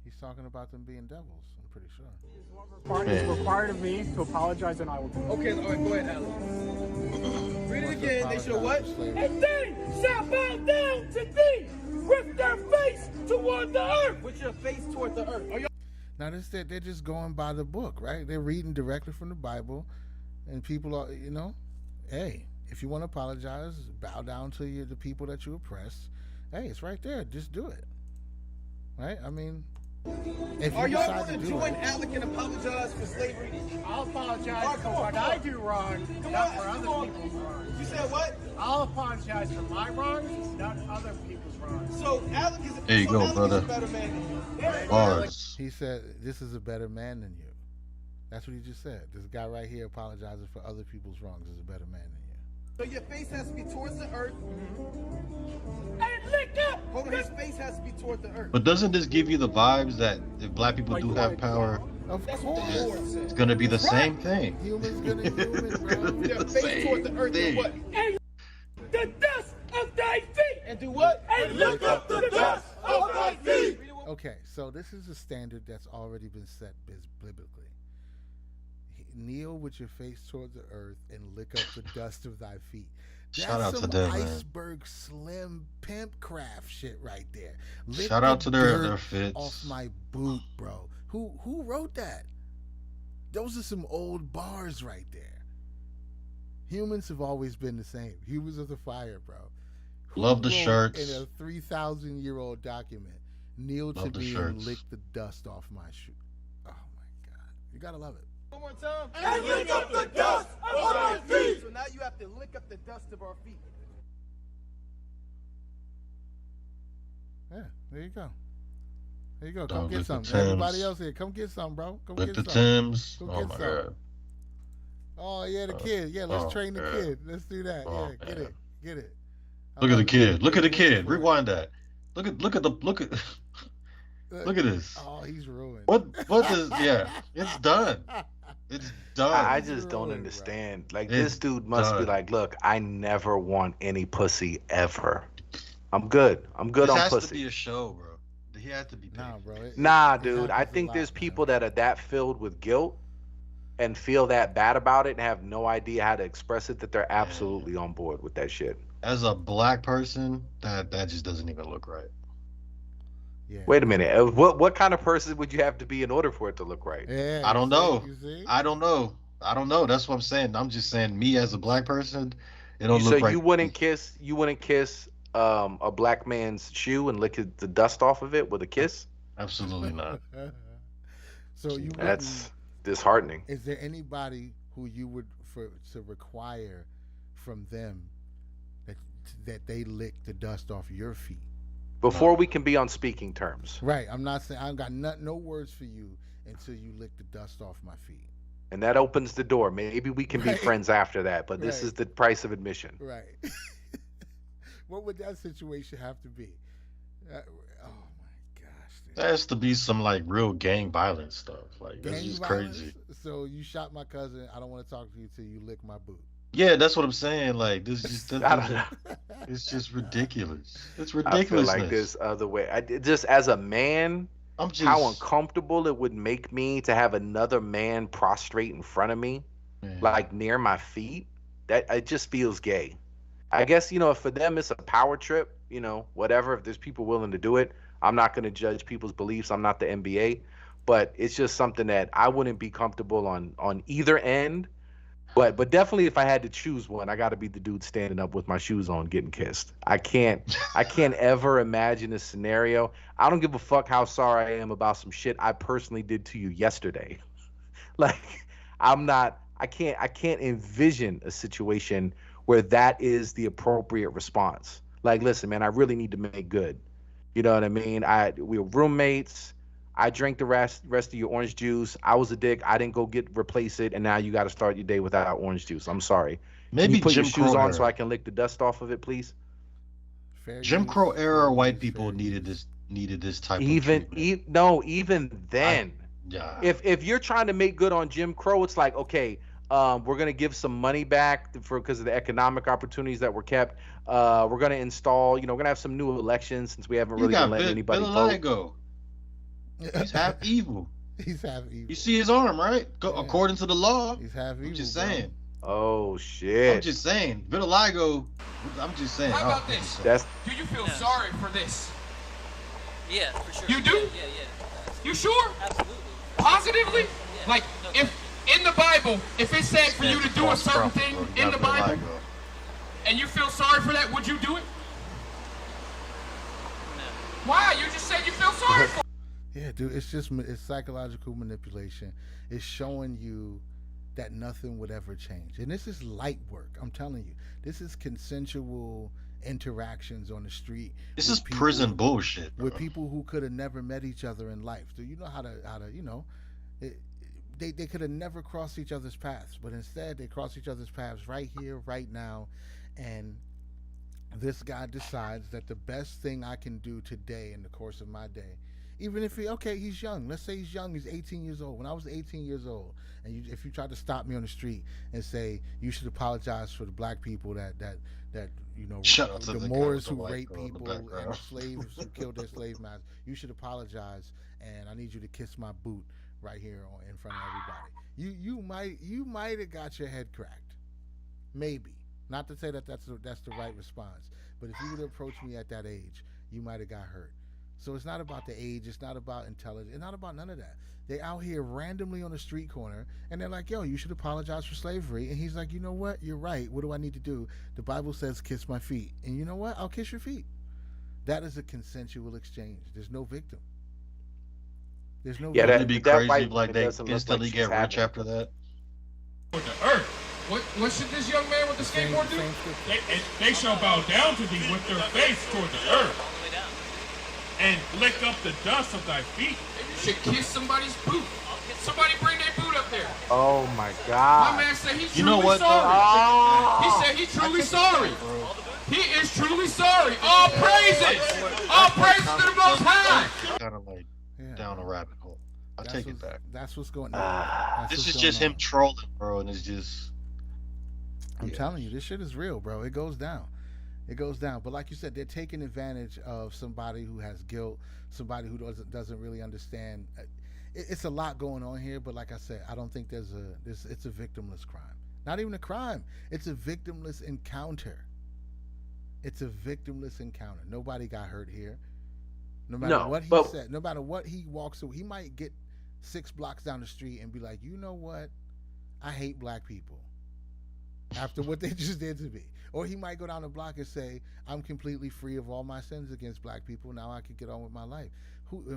He's talking about them being devils. I'm pretty sure. It's required of me to apologize, and I will do it. Okay, all right, go ahead, Alex. Read it again. They show what? And they shall bow down to thee with their face toward the earth. With your face toward the earth. Are y'all? Now they're just going by the book, right? They're reading directly from the Bible, and people are, hey, if you want to apologize, bow down to the people that you oppress. Hey, it's right there. Just do it, right? I mean, if you Are y'all decide going to to do join it, Alec and apologize for slavery? I'll apologize Alright, for come on, what come I on. do wrong, Come not on, for come other on. people's wrongs. You said what? I'll apologize for my wrongs, not other people's wrongs. So Alec is There you go, Alec brother. is a better man than you. Bars. he said, "This is a better man than you." That's what he just said. This guy right here apologizing for other people's wrongs is a better man than you. So your face has to be towards the earth. And lick up. Hold on, his face has to be toward the earth. But doesn't this give you the vibes that if black people do have power, Of That's what the Lord course, said. it's gonna be the same thing? humans gonna human, bro. Your face toward the earth and what? And the dust of thy feet. And do what? And lick up the dust of thy feet. Okay, so this is a standard that's already been set biblically. Kneel with your face toward the earth and lick up the dust of thy feet. That's Shout out to some them, man. iceberg slim pimp craft shit right there. Lick Shout out the to their dirt fits. off my boot, bro. Who wrote that? Those are some old bars right there. Humans have always been the same. Humans of the fire, bro. Who Love the wrote shirts. in a 3,000-year-old document, kneel to Love the me and shirts. lick the dust off my shoe. Oh my God, you gotta love it. One more time. And lick up the dust of thy feet. So now you have to lick up the dust of our feet. Yeah, there you go. There you go. Don't Come lick get the some. Timbs. Everybody else here, come get some, bro. Come Lick get the some. Timbs. Go Oh get my some. god. Oh yeah, the kid. Yeah, let's oh, train the yeah. kid. Let's do that. Oh, Yeah, get man. it. Get it. I Look at love the it. kid. Look at the Get kid. ready for it. Rewind that. Look at look at this. Oh, he's ruined. What is yeah, it's done. It's done. I just don't Ruined, bro. understand. Like, It's this dude must be done. like, look, I never want any pussy ever. I'm good. I'm good this on has pussy. to be a show, bro. He had to be paid. Nah, bro. Nah, it dude. I happens a think lot, there's man. people that are that filled with guilt and feel that bad about it and have no idea how to express it that they're absolutely on board with that shit. As a black person, that just doesn't even look right. Yeah. Wait a minute. What kind of person would you have to be in order for it to look right? Yeah. I don't know. You see? I don't know. That's what I'm saying. I'm just saying, me as a black person, it don't So look right. you wouldn't kiss a black man's shoe and lick the dust off of it with a kiss? Absolutely not. So you That's disheartening. Is there anybody who you would to require from them that they lick the dust off your feet? Before we can be on speaking terms. Right. I'm not saying I've got no words for you until you lick the dust off my feet. And that opens the door. Maybe we can be friends after that, but this is the price of admission. Right. What would that situation have to be? Oh my gosh. Dude. There has to be some like real gang violence stuff. Like that's Gang just violence? crazy. So you shot my cousin. I don't want to talk to you till you lick my boot. Yeah, that's what I'm saying. Like this just I don't know. it's just ridiculous. It's I ridiculous. feel like this other way. Just as a man, I'm just how uncomfortable it would make me to have another man prostrate in front of me, like near my feet. That it just feels gay. I guess, if for them it's a power trip, whatever. If there's people willing to do it, I'm not going to judge people's beliefs. I'm not the NBA, but it's just something that I wouldn't be comfortable on either end. But definitely, if I had to choose one, I got to be the dude standing up with my shoes on, getting kissed. I can't ever imagine a scenario. I don't give a fuck how sorry I am about some shit I personally did to you yesterday. Like, I can't envision a situation where that is the appropriate response. Like, listen, man, I really need to make good. You know what I mean? We were roommates. I drank the rest of your orange juice. I was a dick. I didn't go replace it, and now you got to start your day without orange juice. I'm sorry. Maybe Can you put Jim your shoes Crow on era. so I can lick the dust off of it, please? Jim Crow era white people needed this type of treatment. Even then. Yeah. If you're trying to make good on Jim Crow, it's like, okay, we're gonna give some money back because of the economic opportunities that were kept. We're gonna install, we're gonna have some new elections since we haven't really been letting anybody vote. He's half evil. He's half evil. You see his arm, right? According to the law. He's half evil. I'm just saying. Oh shit. I'm just saying. Vitiligo. I'm just saying. How about this? Do you feel sorry for this? Yeah, for sure. You do? Yeah. You sure? Absolutely. Positively? Yeah. Like, if in the Bible, if it said for you to do a certain thing in the Bible, and you feel sorry for that, would you do it? No. Why? You just said you feel sorry for it. Yeah, dude, it's psychological manipulation. It's showing you that nothing would ever change. And this is light work, I'm telling you. This is consensual interactions on the street. This is prison bullshit, bro. With people who could have never met each other in life. Do you know how to they could have never crossed each other's paths, but instead they cross each other's paths right here, right now, and this guy decides that the best thing I can do today in the course of my day, even if he's young. Let's say he's young. He's 18 years old. When I was 18 years old, and if you tried to stop me on the street and say you should apologize for the black people that Shout out to the the Moors guy with who the raped white girl in the people and the background. slaves who killed their slave masters, you should apologize, and I need you to kiss my boot right here in front of everybody. You might have got your head cracked, maybe. Not to say that that's the right response, but if you would approach me at that age, you might have got hurt. So it's not about the age, it's not about intelligence, it's not about none of that. They out here randomly on the street corner, and they're like, yo, you should apologize for slavery. And he's like, you know what? You're right. What do I need to do? The Bible says kiss my feet. And you know what? I'll kiss your feet. That is a consensual exchange. There's no victim. There's no Wouldn't it be that crazy white if like woman they doesn't look instantly like get she's rich happy. after that? For the earth. What should this young man with the skateboard do? They shall bow down to thee with their face toward the earth, All the way down. and lick up the dust of thy feet. You should kiss somebody's boot. Somebody bring their boot up there. Oh my My God. man said he's You truly know what, though? sorry. He said he's truly sorry. He is truly sorry. All praises. All praises to the Most High. Kind of like down a rabbit hole. I take it back. That's what's going on. This is just him trolling, bro, and it's just. I'm telling you, this shit is real, bro. It goes down. It goes down. But like you said, they're taking advantage of somebody who has guilt, somebody who doesn't really understand. It's a lot going on here. But like I said, I don't think it's a victimless crime. Not even a crime. It's a victimless encounter. It's a victimless encounter. Nobody got hurt here. No matter what he said, no matter what he walks through, he might get 6 blocks down the street and be like, you know what? I hate black people after what they just did to me. Or he might go down the block and say, I'm completely free of all my sins against black people. Now I can get on with my life.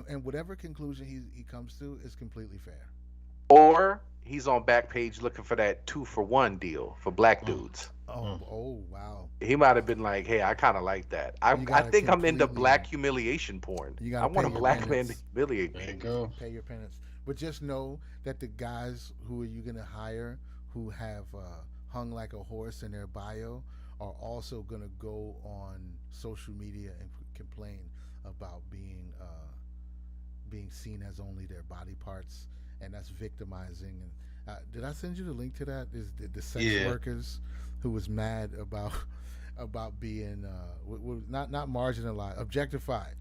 And whatever conclusion he comes to is completely fair. Or he's on Backpage looking for that 2-for-1 deal for black dudes. Oh, wow. He might have been like, hey, I kind of like that. I think I'm into black humiliation porn. I want a black man to humiliate me. There you go. Pay your penance. But just know that the guys who are you going to hire who have hung like a horse in their bio are also going to go on social media and complain about being seen as only their body parts, and that's victimizing. And did I send you the link to that? Is the sex workers who was mad about being not marginalized, objectified.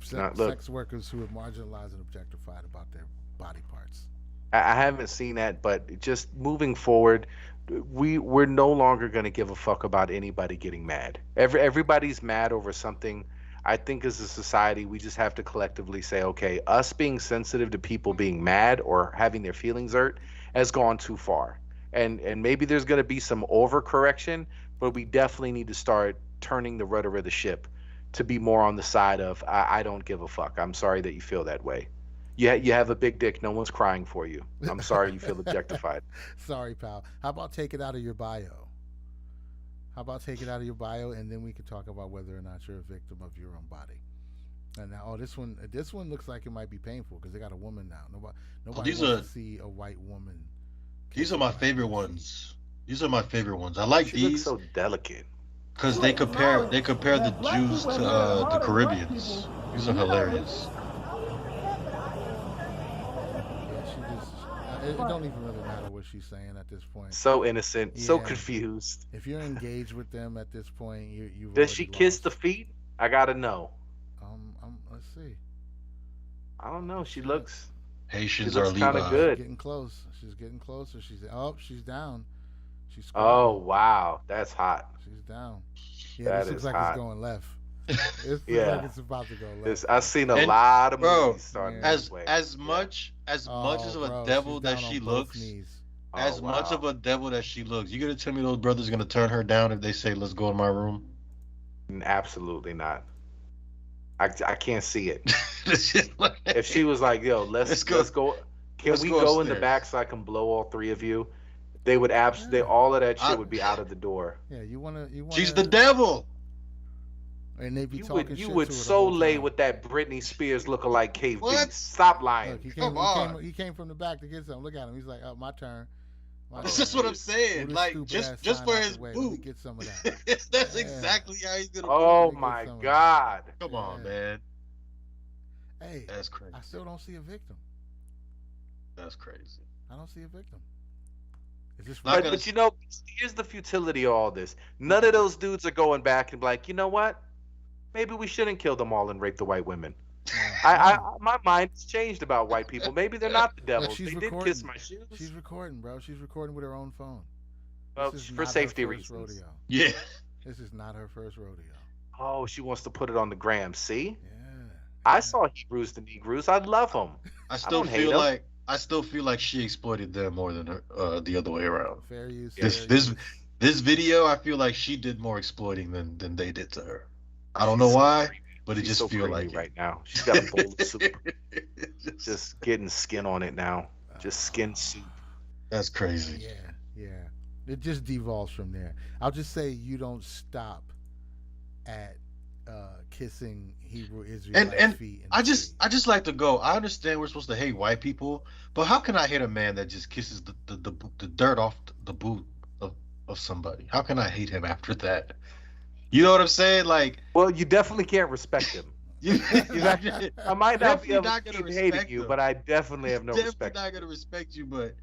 Sex workers who are marginalized and objectified about their body parts. I haven't seen that, but just moving forward, we're no longer going to give a fuck about anybody getting mad. Everybody's mad over something. I think as a society, we just have to collectively say, okay, us being sensitive to people being mad or having their feelings hurt has gone too far. And maybe there's going to be some overcorrection, but we definitely need to start turning the rudder of the ship to be more on the side of, I don't give a fuck. I'm sorry that you feel that way. You have a big dick. No one's crying for you. I'm sorry you feel objectified. Sorry, pal. How about take it out of your bio? And then we can talk about whether or not you're a victim of your own body. And now, this one looks like it might be painful because they got a woman now. Nobody wants to see a white woman. These are my favorite ones. I like she these. Looks so delicate. Because they compare the Jews to the Caribbeans. These are hilarious. It don't even really matter what she's saying at this point. So innocent, so confused. If you're engaged with them at this point, you. Does she kiss the feet? I gotta know. Let's see. I don't know. She looks. Haitians are kind of good. Getting close. She's getting closer. She's down. She's. Oh wow, that's hot. She's down. Yeah, this looks like it's going left. It looks like it's about to go left. I've seen a lot of movies starting this way. As much of a devil that she looks, much of a devil that she looks, you gonna tell me those brothers are gonna turn her down if they say, "Let's go in my room"? Absolutely not. I can't see it. If she was like, "Yo, let's go. Can we go in the back so I can blow all 3 of you?" They would all of that shit would be out of the door. Yeah, you wanna. She's the devil. And they be talking you shit would to her so lay with that Britney Spears lookalike cave beast. Stop lying. Look, he came from the back to get something. Look at him. He's like, "Oh, my turn." That's just what I'm saying. Like, just for his boot. Get some of that. That's exactly how he's gonna. Oh my God! Come on, man. Hey, that's crazy. I still don't see a victim. That's crazy. I don't see a victim. But you know, here's the futility of all this. None of those dudes are going back and be like, you know what? Maybe we shouldn't kill them all and rape the white women. My mind has changed about white people. Maybe they're not the devils. They did kiss my shoes. She's recording, bro. She's recording with her own phone. Well, for safety reasons. Rodeo. Yeah. This is not her first rodeo. Oh, she wants to put it on the gram. See? Yeah. I saw Hebrews to Negroes. I love them. I still feel like she exploited them more than her, the other way around. Fair use. This video, I feel like she did more exploiting than they did to her. I don't know why, but it just feels like right now. She's got a bowl of soup. Just getting skin on it now. Just skin soup. That's crazy. Yeah. It just devolves from there. I'll just say you don't stop at kissing Hebrew Israelite feet. I just like to go. I understand we're supposed to hate white people, but how can I hate a man that just kisses the dirt off the boot of somebody? How can I hate him after that? You know what I'm saying? Like, well, you definitely can't respect him. I might not be able to keep hating you, but I definitely have no respect. I'm not gonna respect you, but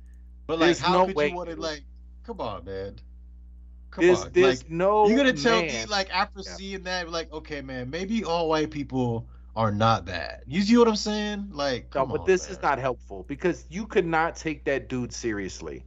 like, how could you want to, like? Come on, man. Come on. There's Like, no you're gonna tell me, man. like, after Yeah. seeing that, like, okay, man, maybe all white people are not bad. You see what I'm saying? Like, No, come but on, this man. is not helpful because you could not take that dude seriously.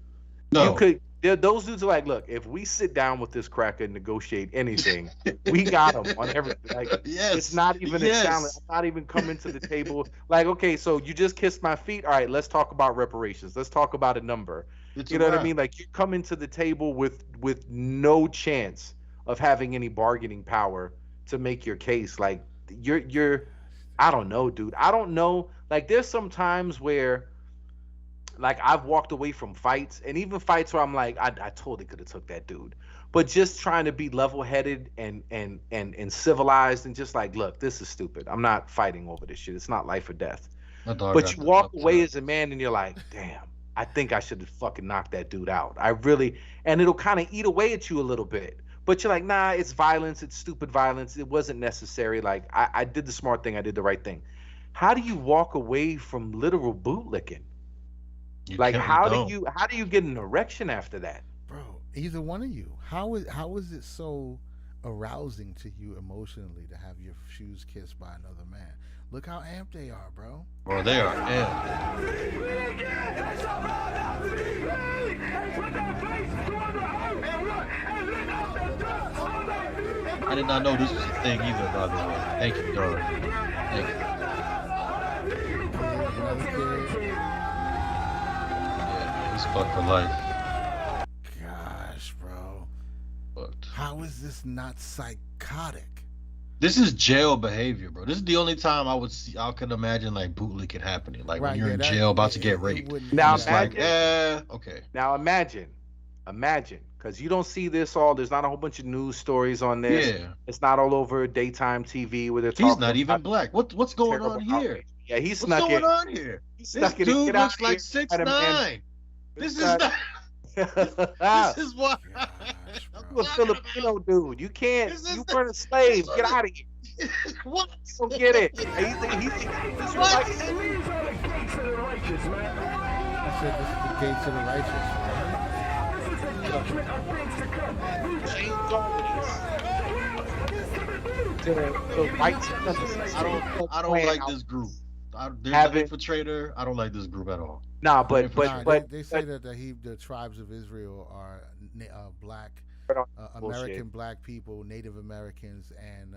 No. You could. Those dudes are like, look, if we sit down with this cracker and negotiate anything, we got him on everything. Like, Yes. it's not even a Yes. challenge. I'm not even coming to the table. Like, okay, so you just kissed my feet. All right, let's talk about reparations. Let's talk about a number. It's You a know what I wrap. mean? Like, you come into the table with no chance of having any bargaining power to make your case. Like, you're I don't know, dude. I don't know. Like, there's some times where, like, I've walked away from fights, and even fights where I'm like, I totally could have took that dude, but just trying to be level-headed and civilized, and just like, look, this is stupid. I'm not fighting over this shit. It's not life or death. My dog But got you the walk upturn. away as a man, and you're like, damn, I think I should have fucking knocked that dude out. I really, and it'll kind of eat away at you a little bit. But you're like, nah, it's violence. It's stupid violence. It wasn't necessary. Like, I did the smart thing. I did the right thing. How do you walk away from literal bootlicking? You Like, can't- how don't. do you get an erection after that? Bro, either one of you. How is it so arousing to you emotionally to have your shoes kissed by another man? Look how amped they are, bro. Bro, they are amped. I did not know this was a thing either, by the way. Thank you, dog. Thank you. Another kid. Yeah, man, he's fucked for life. Gosh, bro. Fucked. How is this not psychotic? This is jail behavior, bro. This is the only time I could imagine like bootlicking happening. Like when you're in jail about to get raped. Now It's like, imagine- okay. Now imagine, because you don't see this all. There's not a whole bunch of news stories on this. Yeah. It's not all over daytime TV where they're talking. He's not even about black. What's going on terrible here? outrage. Yeah, he What's snuck going it. on here? He This snuck it. dude Get out looks like here. 6'9". This is not. This is why. You a Filipino dude. You can't. This is You the- weren't a slave. this Get is- out of here. What? You don't get it. He's What? He said this is the gates of the righteous, white I don't like this group. There's an infiltrator. I don't like this group at all. Nah, they say that the tribes of Israel are black, American black people, Native Americans, and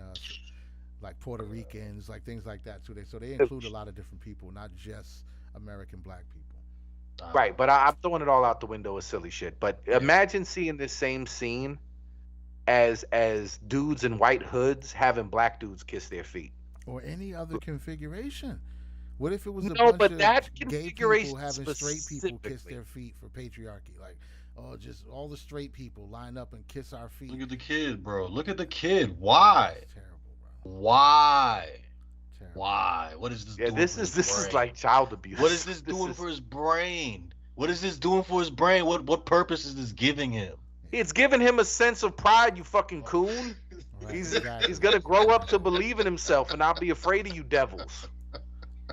like Puerto Ricans, like things like that too. So they include a lot of different people, not just American black people. Right, but I'm throwing it all out the window as silly shit. But imagine seeing this same scene as dudes in white hoods having black dudes kiss their feet. Or any other configuration. What if it was a No, bunch but of that gay configuration people having straight people kiss specifically. their feet for patriarchy? Like, oh, just all the straight people line up and kiss our feet. Look at the kid, bro. Look at the kid. Why? It's terrible, bro. Why? Terrible. What is this doing? This for is his brain? like child abuse. What is this doing for his brain? What is this doing for his brain? What purpose is this giving him? It's giving him a sense of pride, you fucking coon. Right, He's exactly. gonna grow up to believe in himself and not be afraid of you devils.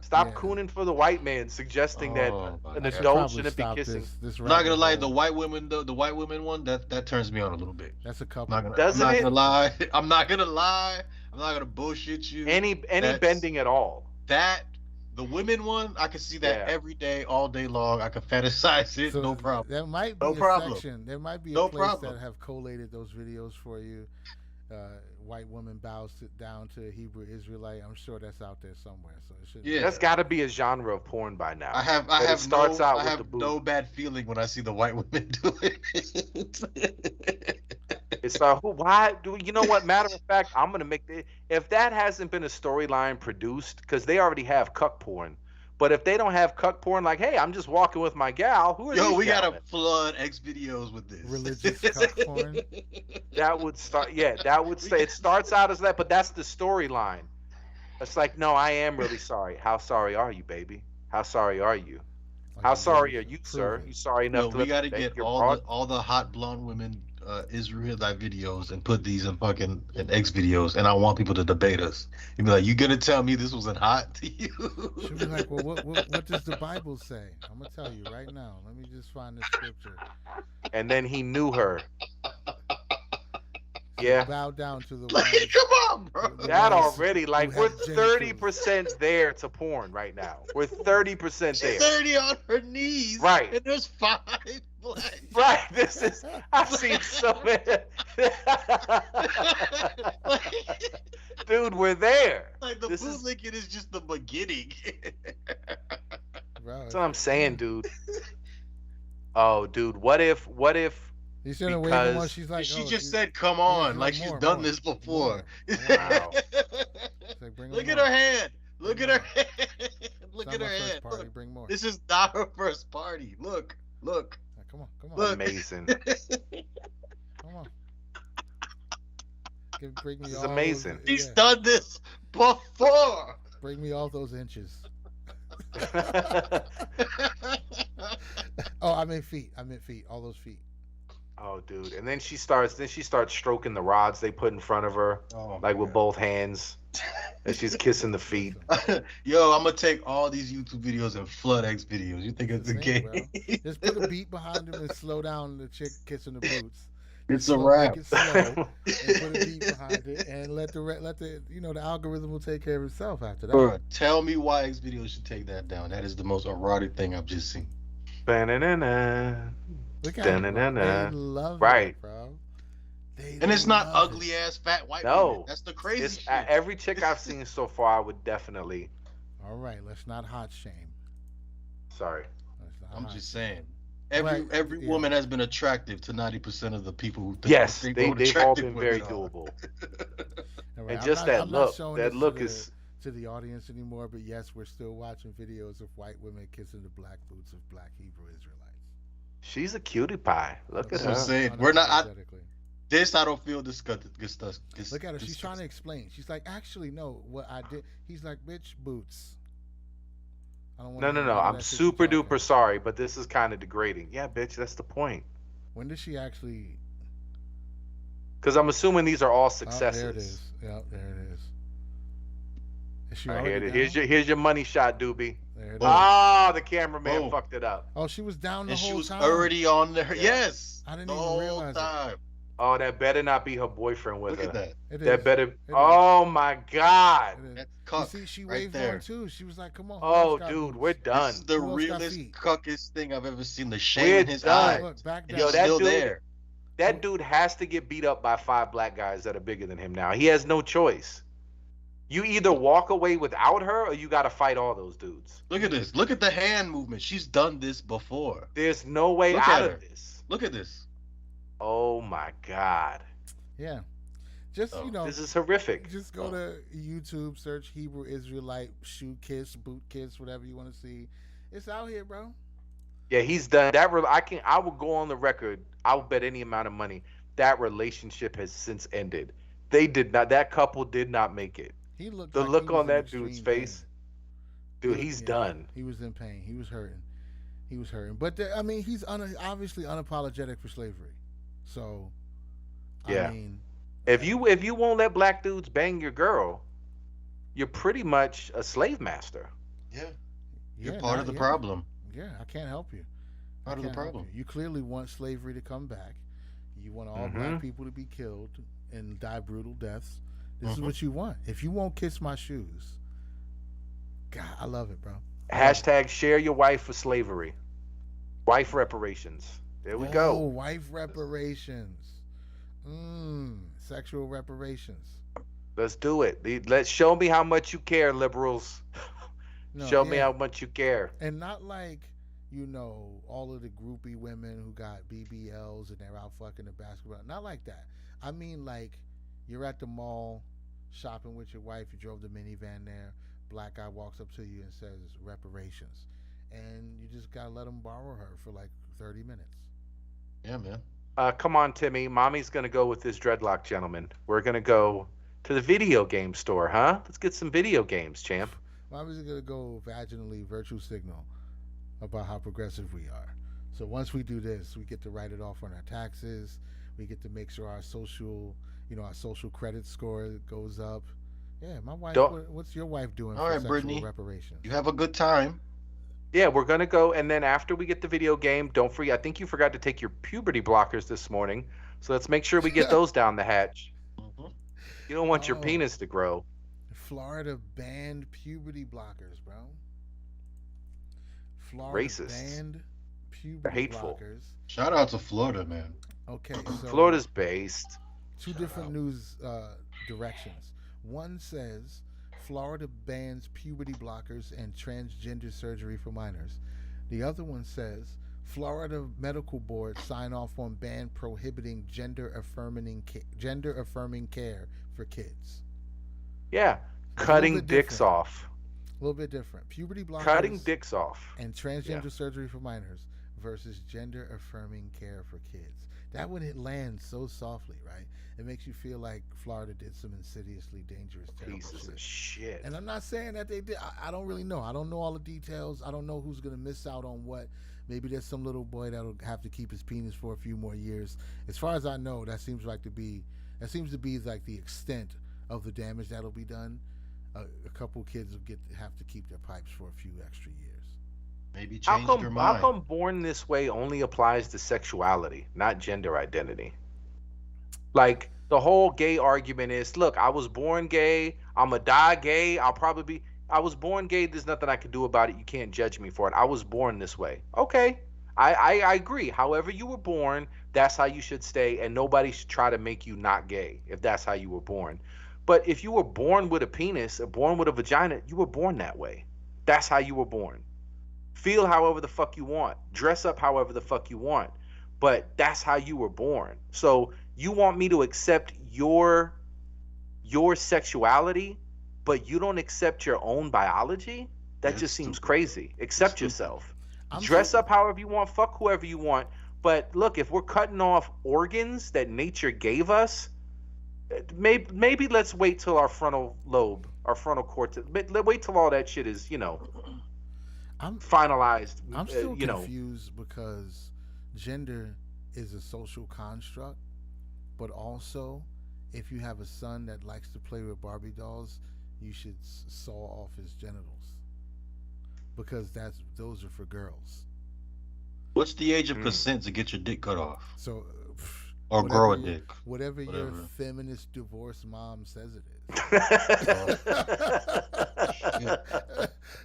Stop Yeah. cooning for the white man, suggesting that Oh, my an God. adult Probably shouldn't be stop kissing. This I'm not gonna lie, rabbit the hole. white women, the white women one, that turns me on a little bit. That's a couple. I'm not Doesn't it? gonna lie. I'm not gonna lie. I'm not gonna bullshit you. Any That's- bending at all. The women one, I can see that Yeah. every day, all day long. I can fantasize it, So no problem. There might be No a problem. section. There might be a No place problem. that have collated those videos for you. White woman bows down to a Hebrew Israelite. I'm sure that's out there somewhere. So it should. Yeah. That's got to be a genre of porn by now. I have But it starts out I with have the boob. no bad feeling when I see the white women do it. It's why do you know what? Matter of fact, I'm gonna make if that hasn't been a storyline produced, because they already have cuck porn. But if they don't have cuck porn, like, hey, I'm just walking with my gal. Who are Yo, these we gotta gentlemen? flood X videos with this. Religious cuck porn. That would start. Yeah, that would say it starts out as that, but that's the storyline. It's like, no, I am really sorry. How sorry are you, baby? How sorry are you? Like, How you sorry are really you, prove sir? it. You sorry enough Yo, to we let gotta me get your all broad- the hot blonde women Israelite videos and put these in fucking X videos, and I want people to debate us. And be like, you gonna tell me this wasn't hot to you? Should be like, well, what does the Bible say? I'm gonna tell you right now. Let me just find the scripture. And then he knew her. Yeah. Bow down to the Like, ones. come on, bro. That ones already, who like, have we're genitals. 30% there to porn right now. We're 30% there. She's already on her knees. Right. And there's 5 black. Right. This is, I've seen so many. Dude, we're there. Like the This is- bootlicking is just the beginning. Bro, That's what I'm saying, dude. Oh, dude, what if you should have waited because once. She's like, She oh, just she's said, "Come on!" she's Like like, she's more, done more, this before. more. Wow. like, bring Look more. at her hand. Look Bring at her more. hand. Look It's at not her my first hand. party. Look. Bring more. This is not her first party. Look. Like, come on, Look. amazing? come on. Bring me This is all those- amazing. She's yeah, done this before. bring me all those inches. Oh, I meant feet. All those feet. Oh, dude. And then she starts stroking the rods they put in front of her, Oh, like with both hands. And she's kissing the feet. Yo, I'm gonna take all these YouTube videos and flood X videos. You think it's a Insane, game? bro. Just put a beat behind him and slow down the chick kissing the boots. It's a Slow- wrap. Make it slow and put a beat behind it, and let the the algorithm will take care of itself after that. Bro, tell me why X videos should take that down. That is the most erotic thing I've just seen. Ba-na-na-na. Look at it, bro. Da-na-na-na. They love Right. it, bro. And it's not love it. ugly ass fat white No. women. That's the crazy It's, shit. every chick I've seen so far, I would definitely. All right, let's not hot shame. Sorry. Let's not I'm hot just shame. saying. Right, Every yeah. woman has been attractive to 90% of the people who think Yes, think they've all attractive been very women are. doable. All right, And I'm just not- that I'm not look. showing That this look to is. to the audience anymore, but yes, we're still watching videos of white women kissing the black boots of black Hebrew Israelites. She's a cutie pie. Look at That's what I'm her. saying. We're not. Unapologetically. This I don't feel disgusted. Look at her. She's trying to explain. She's like, actually, no, what I did. He's like, bitch, boots. I don't wanna No. hear none of I'm that shit super you're talking. duper sorry, but this is kind of degrading. Yeah, bitch, that's the point. When did she actually? Because I'm assuming these are all Oh, successes. there it is. Yep, there it is. Is she All right, already here's down? here's your money shot, doobie. There it is. Boom. Ah, the cameraman Boom. fucked it up. Oh, she was down the And she whole was time. already on there. Yeah. Yes. I didn't the even whole realize it. time. Oh, that better not be her boyfriend with Look her. at that. It That is. better. is. Oh my God. It is. That's You cuck see, she right waved there. on too. She was like, "Come on." who Oh, else got dude, boots? we're done. This is the Who else got realest, feet? cuckest thing I've ever seen. The shame We're in his done. eyes. Look, back And down. he's Yo, that still dude- there. That dude has to get beat up by 5 black guys that are bigger than him now. He has no choice. You either walk away without her or you got to fight all those dudes. Look at this. Look at the hand movement. She's done this before. There's no way Look out at of her. this. Look at this. Oh my God. Yeah, just Oh, you know, This is horrific. just go to YouTube, search Hebrew Israelite shoe kiss, boot kiss, whatever you want to see. It's out here, bro. Yeah, he's done that. I will go on the record. I will bet any amount of money that relationship has since ended. They did not. That couple did not make it. He looked. The like look he was on in that extreme dude's face, dude, pain. he's Yeah, done. He was in pain. He was hurting. He was hurting. But I mean, he's obviously unapologetic for slavery. So, Yeah. I mean, If you won't let black dudes bang your girl, you're pretty much a slave master. Yeah. yeah, You're part of the problem. Yeah, I can't help you. Part of the can't help problem. You clearly want slavery to come back. You want all black people to be killed and die brutal deaths. This is what you want. If you won't kiss my shoes, God, I love it, bro. Hashtag share your wife for slavery. Wife reparations. There we Oh, go. wife reparations. Sexual reparations. Let's do it. Let's show me how much you care, liberals. No, Show me yeah. how much you care. And not like, all of the groupie women who got BBLs and they're out fucking the basketball. Not like that. I mean, like, you're at the mall shopping with your wife. You drove the minivan there. Black guy walks up to you and says reparations. And you just got to let him borrow her for like 30 minutes. Yeah, man. Come on, Timmy. Mommy's going to go with this dreadlock gentleman. We're going to go to the video game store, huh? Let's get some video games, champ. Mommy's going to go vaginally virtue signal about how progressive we are. So once we do this, we get to write it off on our taxes. We get to make sure our social credit score goes up. Yeah, my wife. What's your wife doing All for right, sexual Brittany. reparations? You have a good time. Yeah, we're going to go. And then after we get the video game, don't forget, I think you forgot to take your puberty blockers this morning. So let's make sure we get those down the hatch. You don't want your Oh, penis to grow. Florida banned puberty blockers, bro. Florida Racist. banned They're puberty hateful. blockers. Shout out to Florida, man. Okay, so Florida's based. two Shout different out. news directions. One says Florida bans puberty blockers and transgender surgery for minors. The other one says Florida medical board sign off on ban prohibiting gender affirming care for kids. Yeah. It's a little Cutting bit dicks different. off. A little bit different. Puberty Cutting blockers dicks off. and Yeah. transgender surgery for minors versus gender affirming care for kids. That one it lands so softly, right? It makes you feel like Florida did some insidiously dangerous, terrible Pieces shit. of shit. And I'm not saying that they did. I don't really know. I don't know all the details. I don't know who's gonna miss out on what. Maybe there's some little boy that'll have to keep his penis for a few more years. As far as I know, that seems to be like the extent of the damage that'll be done. A couple kids will have to keep their pipes for a few extra years. Maybe How change come their how mind. come born this way only applies to sexuality, not gender identity? Like the whole gay argument is, look, I was born gay, I'm gonna die gay, I was born gay, there's nothing I can do about it. You can't judge me for it. I was born this way. Okay. I agree. However you were born, that's how you should stay, and nobody should try to make you not gay if that's how you were born. But if you were born with a penis or born with a vagina, you were born that way. That's how you were born. Feel however the fuck you want. Dress up however the fuck you want. But that's how you were born. So you want me to accept your sexuality, but you don't accept your own biology? That Yeah, just it's seems stupid. crazy. Accept stupid. yourself. I'm Dress so- up however you want, fuck whoever you want. But look, if we're cutting off organs that nature gave us, maybe let's wait till our frontal lobe, our frontal cortex. Wait till all that shit is, I'm finalized. I'm still confused because gender is a social construct, but also if you have a son that likes to play with Barbie dolls, you should saw off his genitals because those are for girls. What's the age of consent to get your dick cut off So or grow a dick? whatever your Whatever. feminist divorce mom says it is.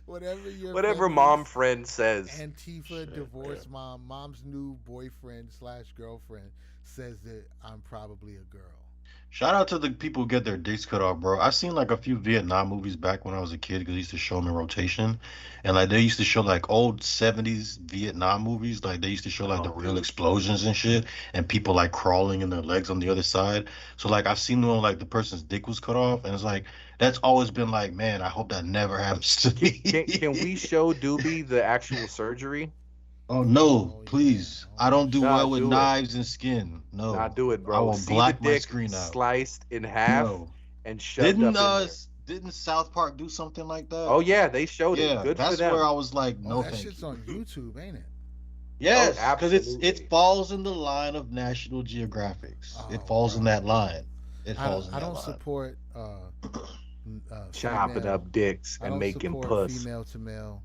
Whatever Whatever mom friend says. Antifa divorce mom's new boyfriend / girlfriend says that I'm probably a girl. Shout out to the people who get their dicks cut off, bro. I seen like a few Vietnam movies back when I was a kid because they used to show them in rotation, and like they used to show like old '70s Vietnam movies. Like they used to show like the real explosions and shit, and people like crawling in their legs on the other side. So like I've seen when like the person's dick was cut off, and it's like that's always been like, man, I hope that never happens to me. Can we show Doobie the actual surgery? Oh no, Oh, please! yeah. I don't do Nah, well with do it. knives and skin. No, Nah, do it, I bro. will See black the my dick screen out. sliced in half No. and shoved up in Didn't South Park do something like that? Oh yeah, they showed yeah, it. Good that's for them. where I was like, no, that thank shit's you. on YouTube, ain't it? Yes, Oh, because absolutely. it falls in the line of National Geographics. Oh, It falls in bro. that line. It I falls in that don't line. support Chopping female- up dicks I and don't making support puss. female to male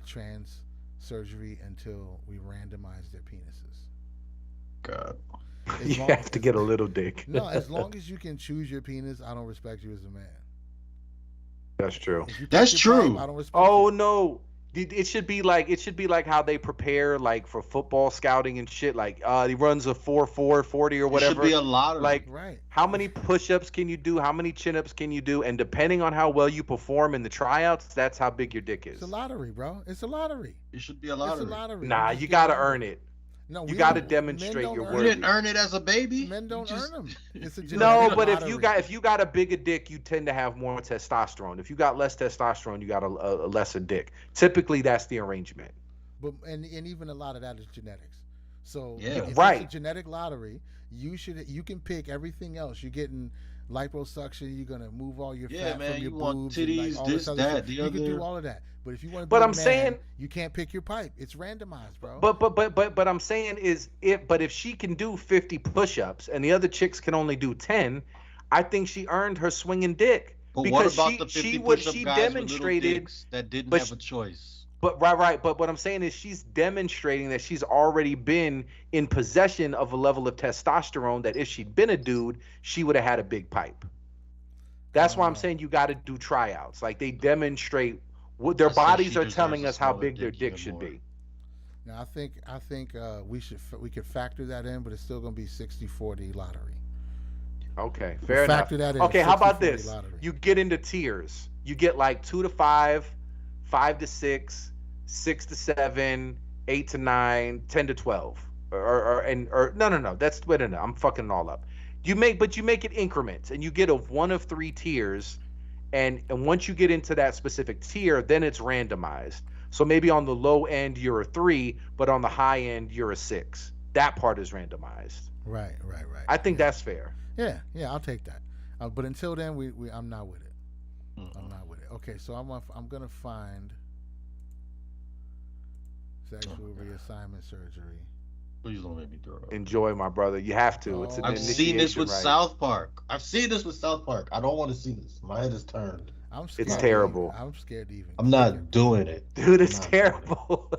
trans surgery until we randomize their penises. God. As You long- have to get a little dick. No, as long as you can choose your penis, I don't respect you as a man. That's true. If you pick That's your true. pipe, I don't respect Oh you. no. It should be like how they prepare like for football scouting and shit. Like he runs a 4.4 40 or It whatever. should be a lottery. Like Right. how many push-ups can you do? How many chin-ups can you do? And depending on how well you perform in the tryouts, that's how big your dick is. It's a lottery, bro. It's a lottery. it should be a It's lottery. a lottery. Nah, just you get gotta number. earn it. No, You we gotta don't- demonstrate men don't your earn You worth. it. didn't earn it as a baby. Men don't just- earn them. It's a No, genetic but lottery. if you got a bigger dick, you tend to have more testosterone. If you got less testosterone, you got a lesser dick. Typically, that's the arrangement. But and even a lot of that is genetics. So Yeah. if Right. it's a genetic lottery, you can pick everything else. You're getting liposuction. You're gonna move all your Yeah, fat man, from your you want boobs, and, titties, all this, other that, stuff. the You can do other. all of that. But if you want to be But a I'm man, saying- you can't pick your pipe. It's randomized, bro. But I'm saying is if she can do 50 push-ups and the other chicks can only do 10, I think she earned her swinging dick. But because what about the 50 she push-up she guys with little demonstrated dicks that didn't but have she- a choice? But right. But what I'm saying is she's demonstrating that she's already been in possession of a level of testosterone that if she'd been a dude, she would have had a big pipe. That's why I'm saying you got to do tryouts. Like they demonstrate what their bodies are telling us how big their dick should be. Now I think we could factor that in, but it's still going to be 60-40 lottery. Okay, fair enough. Factor that in. Okay, how about this? Lottery. You get into tiers. You get like 2 to 5, 5 to 6, 6 to 7, 8 to 9, 10 to 12, or no. That's wait a minute. I'm fucking it all up. You make it increments, and you get one of 3 tiers, and once you get into that specific tier, then it's randomized. So maybe on the low end you're a 3, but on the high end you're a 6. That part is randomized. Right. I think that's fair. Yeah, I'll take that. But until then, I'm not with it. I'm not with it. Okay, so I'm gonna find sexual reassignment surgery. Please don't make me throw up. Enjoy, my brother. You have to. It's an I've seen this with right? South Park. I don't want to see this. My head is turned. I'm scared. It's terrible. I'm scared to even. I'm not doing it. Dude, it's terrible.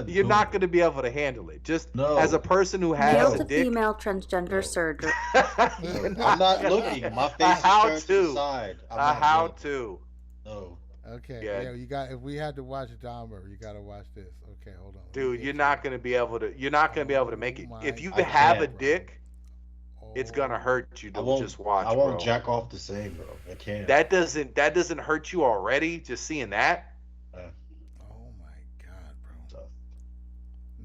You're not going to be able to handle it. Just as a person who has Male a to dick. female transgender surgery. I'm not looking. My face is turned to the side. How to? No. Okay. Yeah. You got. If we had to watch Dahmer, you got to watch this. Okay, hold on. Dude, you're not going to be able to. You're not going to be able to make it. If you have a dick, it's gonna hurt you to just watch. I won't jack off the same, bro. I can't. That doesn't hurt you already. Just seeing that. Oh my god, bro.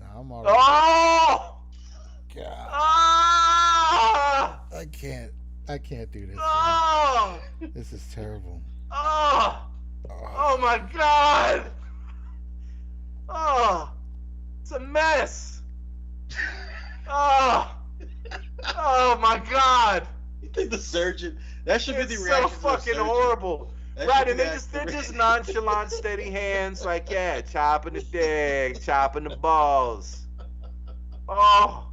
Now I'm already. Oh. God. Ah! I can't do this. Oh. This is terrible. Oh. Oh my god. Oh. It's a mess. Oh. Oh my god! You think the surgeon? That should be the so reaction. Fucking horrible, right? And they're just nonchalant, steady hands, like chopping the dick, chopping the balls. Oh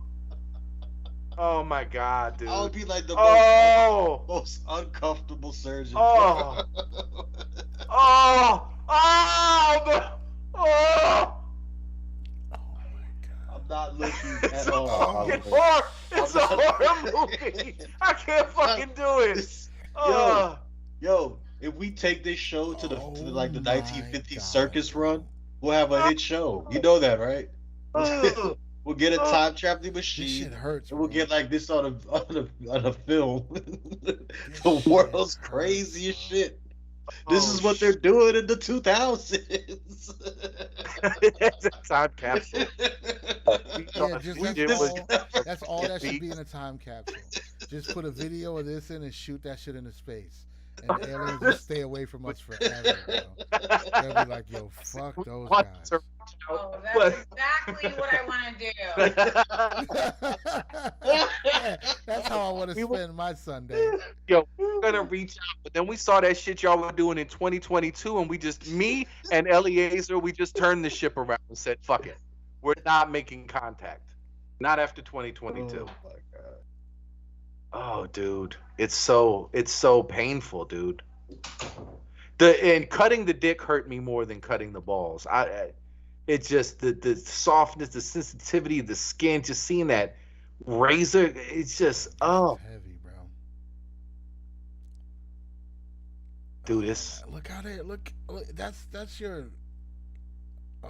my god, dude! I would be like the most uncomfortable surgeon. Oh, not looking at all. It's a horror movie. I can't fucking do it. Yo, if we take this show to the 1950s circus run, we'll have a hit show. You know that, right? We'll get a time traveling machine. This shit hurts. And we'll get like this on a film. The world's craziest shit. This is what they're doing in the 2000s. It's a time capsule. That's all that should be in a time capsule. Just put a video of this in and shoot that shit into space. And the aliens will stay away from us forever, bro. They'll be like, yo, fuck those guys. Oh, that's exactly what I want to do. Yeah, that's how I want to spend my Sunday. Yo, we're gonna reach out, but then we saw that shit y'all were doing in 2022, and me and Eliezer, we just turned the ship around and said, fuck it. We're not making contact. Not after 2022. Oh my god. Oh, dude. It's so painful, dude. And cutting the dick hurt me more than cutting the balls. It's just the softness, the sensitivity of the skin, just seeing that razor, it's just It's heavy, bro. Dude, this. Look out there. Look, that's your. Oh.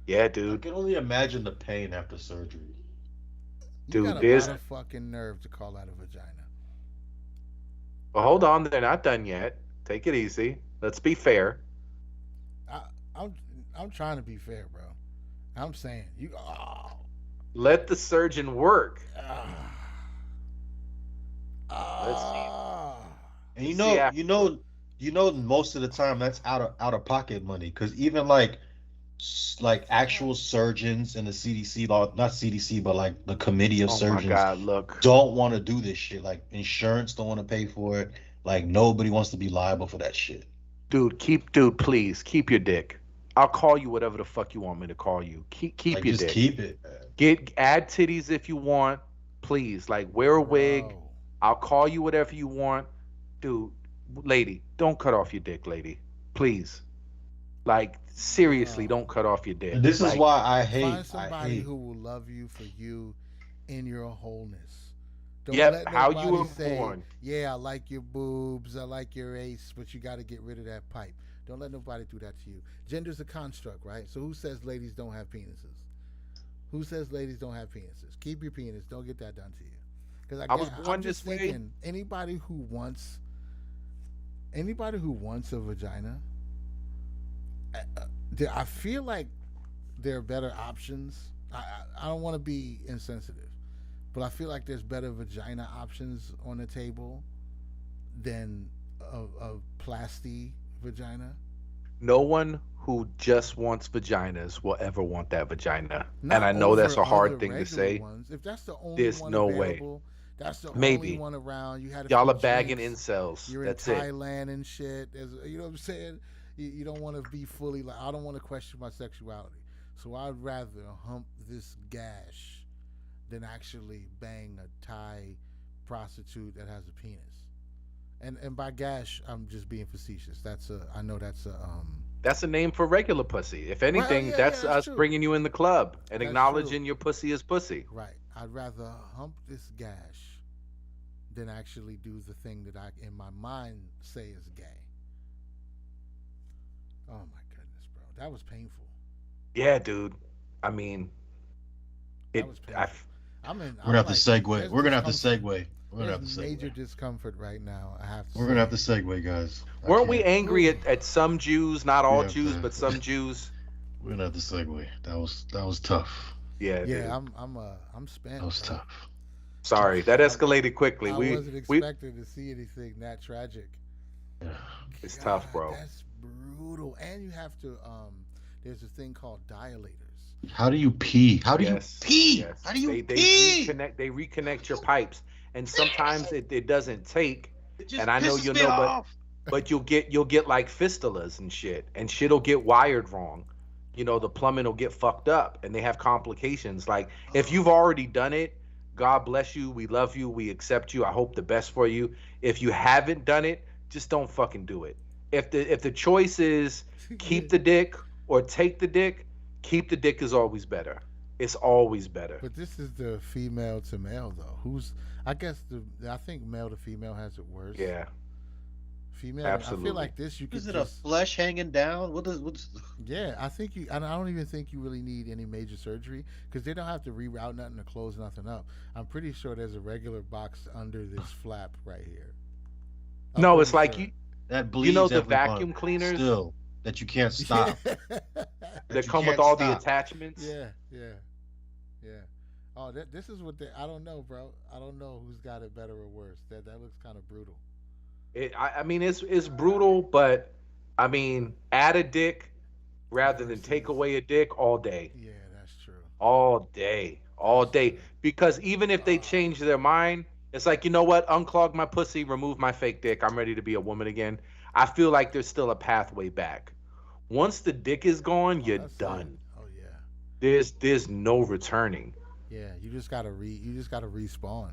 Yeah, dude. I can only imagine the pain after surgery. You got a lot of fucking nerve to call that a vagina. Well, hold on, they're not done yet. Take it easy. Let's be fair. I'm trying to be fair, bro. I'm saying you. Oh. Let the surgeon work. And you know, most of the time that's out of pocket money, because even like actual surgeons in the CDC, not CDC, but like the committee of surgeons, don't want to do this shit. Like insurance don't want to pay for it. Like nobody wants to be liable for that shit. Dude, please keep your dick. I'll call you whatever the fuck you want me to call you. Keep your just dick. Keep it. Man. Add titties if you want, please. Like wear a wig. I'll call you whatever you want, dude. Lady, don't cut off your dick, lady. Please. Like seriously, don't cut off your dick. And this is why I hate. Find somebody who will love you for you in your wholeness. Don't Yep, let how nobody you were say, born. yeah, I like your boobs, I like your ace, but you got to get rid of that pipe. Don't let nobody do that to you. Gender's a construct, right? So who says ladies don't have penises? Who says ladies don't have penises? Keep your penis. Don't get that done to you. Because I was born I'm just this way. thinking, anybody who wants a vagina, I feel like there are better options. I don't want to be insensitive, but I feel like there's better vagina options on the table than a plasti vagina. No one who just wants vaginas will ever want that vagina. Not and I know that's over a hard other thing to regular say. ones. If that's the only There's one no way. available, that's the Maybe. only one around. You had a Y'all few are bagging drinks, incels. You're That's in it. Thailand and shit. You know what I'm saying? You don't want to be fully like. I don't want to question my sexuality. So I'd rather hump this gash than actually bang a Thai prostitute that has a penis. And by gash, I'm just being facetious. I know that's That's a name for regular pussy. If anything, that's us true. bringing you in the club and That's acknowledging true. your pussy is pussy. Right. I'd rather hump this gash than actually do the thing that I, in my mind, say is gay. Oh my goodness, bro. That was painful. Yeah, dude. I mean, That was painful. We're gonna have to segue. We're gonna have to segue. We're gonna have to There's segue. major discomfort right now. I have to. We're gonna have to segue, guys. Weren't we angry at some Jews? Not all Yeah, Jews, man. but some Jews. We're gonna have to segue. That was tough. Yeah, dude. Yeah, I'm spent. That was bro. tough. Sorry, that escalated quickly. I we wasn't expecting to see anything that tragic. Yeah. It's God, tough, bro. That's brutal. And you have to. There's a thing called dilators. How do you pee? How do Yes, you pee? yes. How do you they pee? They reconnect your pipes, and sometimes it doesn't take. It just And I know pisses you'll me know, off. but you'll get like fistulas and shit'll get wired wrong. You know, the plumbing will get fucked up, and they have complications. Like if you've already done it, God bless you. We love you. We accept you. I hope the best for you. If you haven't done it, just don't fucking do it. If the choice is keep the dick or take the dick, keep the dick is always better. It's always better. But this is the female to male though. I think male to female has it worse. Yeah. Female. Absolutely. I feel like this. You could Is it just, a flesh hanging down? What's Yeah, I think you. And I don't even think you really need any major surgery because they don't have to reroute nothing or close nothing up. I'm pretty sure there's a regular box under this flap right here. I'm No, pretty it's like sure. that bleeds? know the every vacuum month cleaners? still that you can't stop. that you come with can't all the stop. attachments. Yeah. Oh, this is what I don't know, bro. I don't know who's got it better or worse. That looks kind of brutal. I mean, it's brutal, but I mean, add a dick rather than take away a dick all day. Yeah, that's true. All day. Because even if they change their mind, it's like, you know what? Unclog my pussy, remove my fake dick. I'm ready to be a woman again. I feel like there's still a pathway back. Once the dick is gone, you're that's done. Oh yeah. There's no returning. Yeah, you just gotta respawn.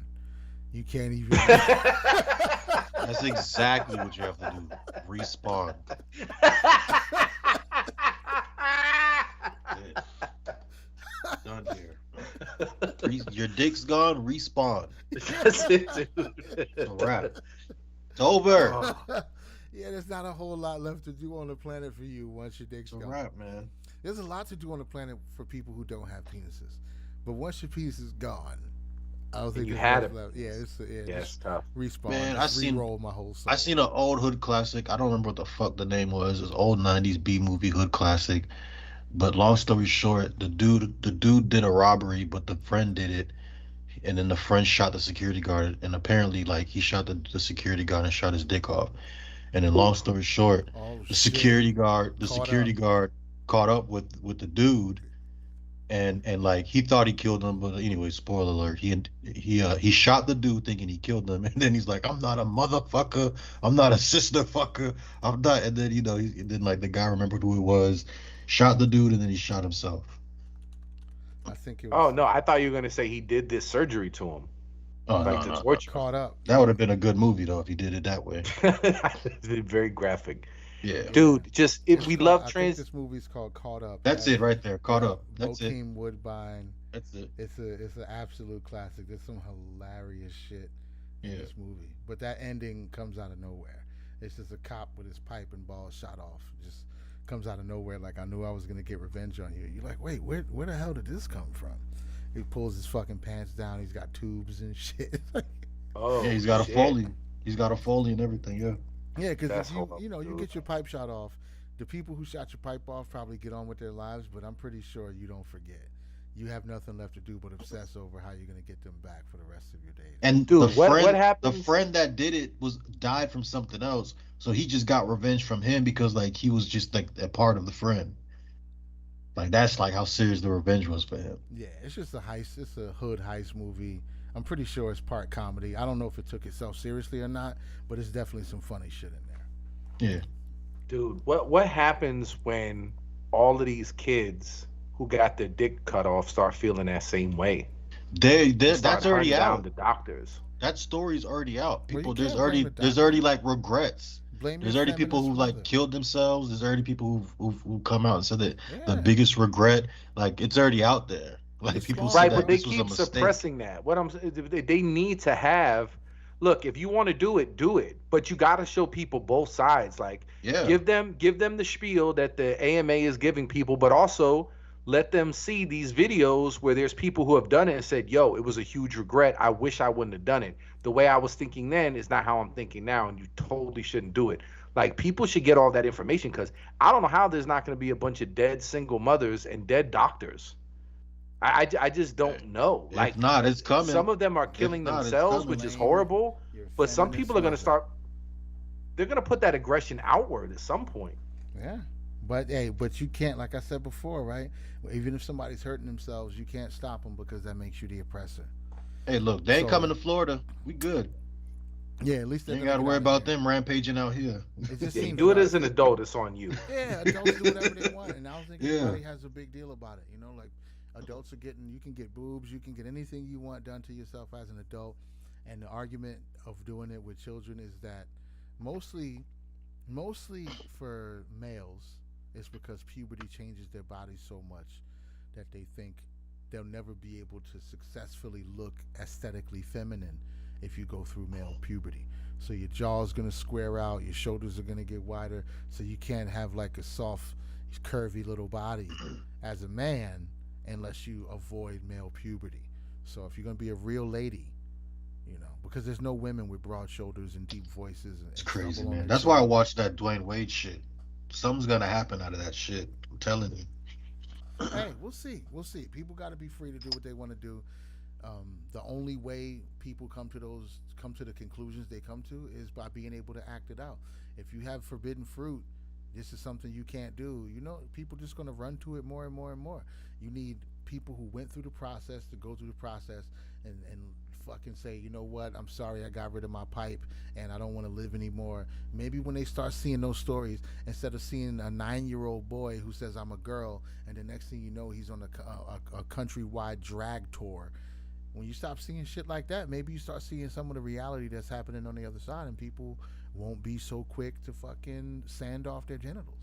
You can't even. That's exactly what you have to do. Respawn. Done here. Your dick's gone. Respawn. That's it, dude. It's a wrap. It's over. Yeah, there's not a whole lot left to do on the planet for you once your dick's It's a gone. wrap, man. There's a lot to do on the planet for people who don't have penises, but once your penis is gone, I don't think you there's had much it. left. Yeah, Yeah, it's tough. Respawn. Man, just re-roll my whole soul. I seen an old hood classic. I don't remember what the fuck the name was. It's old '90s B movie hood classic. But long story short, the dude did a robbery, but the friend did it, and then the friend shot the security guard, and apparently like he shot the security guard and shot his dick off. And then long story short, the security guard caught up with the dude, and like he thought he killed him, but anyway, spoiler alert, he shot the dude thinking he killed him, and then he's like, I'm not a motherfucker, I'm not a sister fucker, I'm not, and then then like the guy remembered who it was, shot the dude, and then he shot himself. I think it was. Oh no, I thought you were gonna say he did this surgery to him. Oh, like no, to no. torture. Caught up. That would have been a good movie though if he did it that way. Very graphic. Yeah, dude, we love I trans. think this movie's called Caught Up. That's it right there. Caught up. That's it. Joaquin Woodbine. That's it. It's an absolute classic. There's some hilarious shit in this movie, but that ending comes out of nowhere. It's just a cop with his pipe and balls shot off. Just comes out of nowhere. Like, I knew I was gonna get revenge on you. You're like, wait, where the hell did this come from? He pulls his fucking pants down. He's got tubes and shit. Oh, yeah, he's got a Foley. He's got a Foley and everything. Yeah. Yeah, because if you get your pipe shot off, the people who shot your pipe off probably get on with their lives. But I'm pretty sure you don't forget. You have nothing left to do but obsess over how you're gonna get them back for the rest of your days. And dude, what happened? The friend that did it died from something else, so he just got revenge from him because like he was just like a part of the friend. Like that's like how serious the revenge was for him. Yeah, it's just a heist. It's a hood heist movie. I'm pretty sure it's part comedy. I don't know if it took itself seriously or not, but it's definitely some funny shit in there. Yeah. Dude, what happens when all of these kids who got their dick cut off start feeling that same way? That's already out. The doctors. That story's already out. People, Well, there's already like regrets. There's already people who like killed themselves. There's already people who come out and said that the biggest regret, like it's already out there. Like people say that but they this was a keep mistake. suppressing that. What I'm they need to have. Look, if you want to do it, but you got to show people both sides. Like, give them the spiel that the AMA is giving people, but also let them see these videos where there's people who have done it and said, yo, it was a huge regret. I wish I wouldn't have done it. The way I was thinking then is not how I'm thinking now, and you totally shouldn't do it. Like, people should get all that information, because I don't know how there's not going to be a bunch of dead single mothers and dead doctors. I just don't know. If like, not, it's coming. Some of them are killing themselves, which is horrible. But some people are going to start. They're going to put that aggression outward at some point. Yeah, but you can't. Like I said before, right? Even if somebody's hurting themselves, you can't stop them because that makes you the oppressor. Hey, look, they ain't coming to Florida. We good. Yeah, at least you ain't got to worry about them rampaging out here. You do it as an adult, it's on you. Yeah, adults do whatever they want, and I don't think anybody has a big deal about it. You know, like. Adults are you can get boobs, you can get anything you want done to yourself as an adult. And the argument of doing it with children is that mostly for males, it's because puberty changes their bodies so much that they think they'll never be able to successfully look aesthetically feminine if you go through male puberty. So your jaw's going to square out, your shoulders are going to get wider, so you can't have like a soft, curvy little body as a man unless you avoid male puberty. So if you're going to be a real lady, you know, because there's no women with broad shoulders and deep voices. It's crazy, man. That's why I watched that Dwayne Wade shit. Something's going to happen out of that shit. I'm telling you. Hey, we'll see. People got to be free to do what they want to do. The only way people come to the conclusions they come to is by being able to act it out. If you have forbidden fruit, this is something you can't do. You know, people just going to run to it more and more and more. You need people who went through the process to go through the process and fucking say, you know what, I'm sorry I got rid of my pipe and I don't want to live anymore. Maybe when they start seeing those stories, instead of seeing a 9-year-old boy who says I'm a girl, and the next thing you know he's on a countrywide drag tour, when you stop seeing shit like that, maybe you start seeing some of the reality that's happening on the other side, and people won't be so quick to fucking sand off their genitals.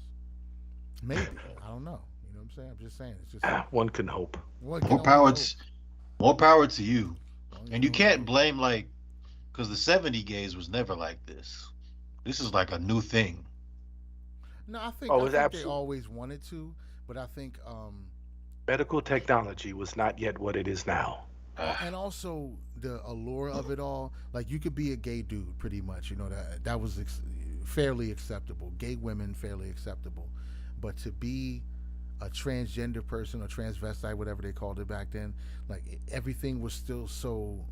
Maybe. I don't know. You know what I'm saying? I'm just saying. It's just one can hope. More power to you. And you can't blame, like, because the 70 gays was never like this. This is like a new thing. No, I think they always wanted to, but I think medical technology was not yet what it is now. And also the allure of it all, like you could be a gay dude pretty much, you know, that was fairly acceptable. Gay women, fairly acceptable. But to be a transgender person or transvestite, whatever they called it back then, like everything was still so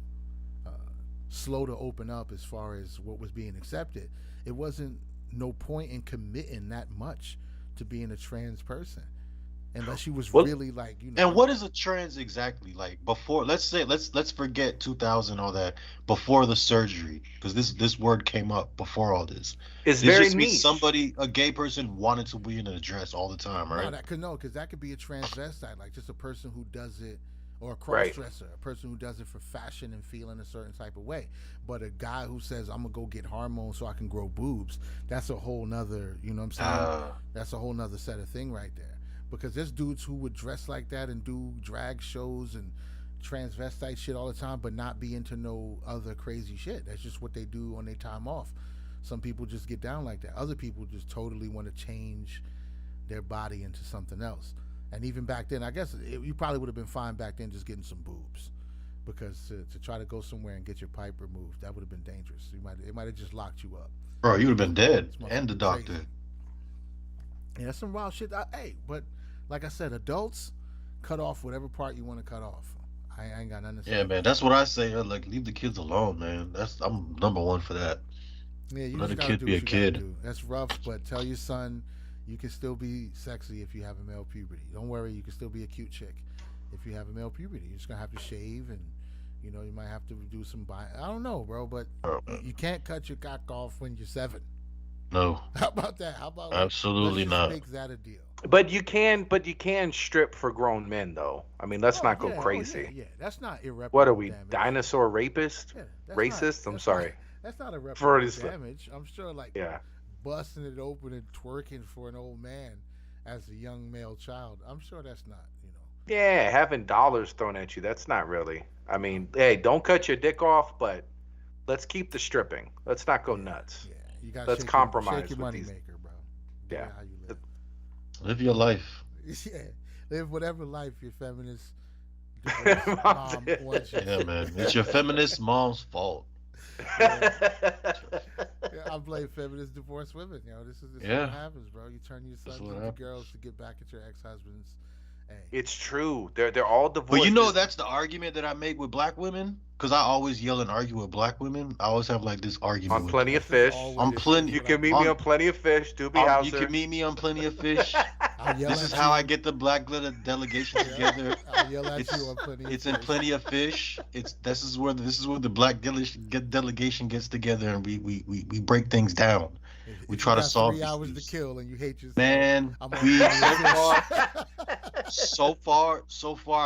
slow to open up as far as what was being accepted. It wasn't no point in committing that much to being a trans person. Unless you was really like, you know. And what is a trans exactly? Like before, let's forget 2000, all that, before the surgery, because this word came up before all this. It's very niche. Somebody, a gay person, wanted to be in a dress all the time, right? Because that could be a transvestite, like just a person who does it, or a cross-dresser, a person who does it for fashion and feeling a certain type of way. But a guy who says, I'm gonna go get hormones so I can grow boobs, that's a whole nother, you know what I'm saying? That's a whole nother set of thing right there. because there's dudes who would dress like that and do drag shows and transvestite shit all the time, but not be into no other crazy shit. That's just what they do on their time off. Some people just get down like that. Other people just totally want to change their body into something else. And even back then, I guess you probably would have been fine back then just getting some boobs, because to try to go somewhere and get your pipe removed, that would have been dangerous. It might have just locked you up. Bro, you would have been dead, and the doctor. Crazy. Yeah, that's some wild shit. Hey, but like I said, adults, cut off whatever part you want to cut off. I ain't got nothing to say. Yeah, man, that's what I say. Like, leave the kids alone, man. I'm number one for that. Yeah, you let a just kid be a kid. That's rough, but tell your son you can still be sexy if you have a male puberty. Don't worry, you can still be a cute chick if you have a male puberty. You're just gonna have to shave, and you might have to do some. I don't know, bro, but you can't cut your cock off when you're 7. No. How about that? How about absolutely let's not? Make that a deal. But you can strip for grown men, though. I mean, let's not go crazy. Yeah, that's not irreparable. What are we, damage. Dinosaur rapist? Yeah, racist? I'm sorry. That's not irreparable damage. I'm sure, busting it open and twerking for an old man as a young male child. I'm sure that's not, Yeah, having dollars thrown at you, that's not really. I mean, hey, don't cut your dick off, but let's keep the stripping. Let's not go nuts. Yeah, you got. Let's compromise shake your with money these. Maker, bro. Yeah. How you live. Live your life. Yeah, live whatever life your feminist mom wants you. Yeah, man, it's your feminist mom's fault. I blame feminist divorced women. This is what happens, bro. You turn your sons into girls to get back at your ex-husbands. Hey. It's true. They're all divorced. Well, that's the argument that I make with black women, because I always yell and argue with black women. I always have this argument on Plenty of Fish. On Plenty. You can meet me on Plenty of Fish. Doobie Howser. You can meet me on Plenty of Fish. This is how I get the black delegation together. I'll yell at you on Plenty of Fish. It's in Plenty of Fish. This is where the black delegation gets together, and we break things down. We try to solve 3 hours to kill, and you hate yourself. Man, so far,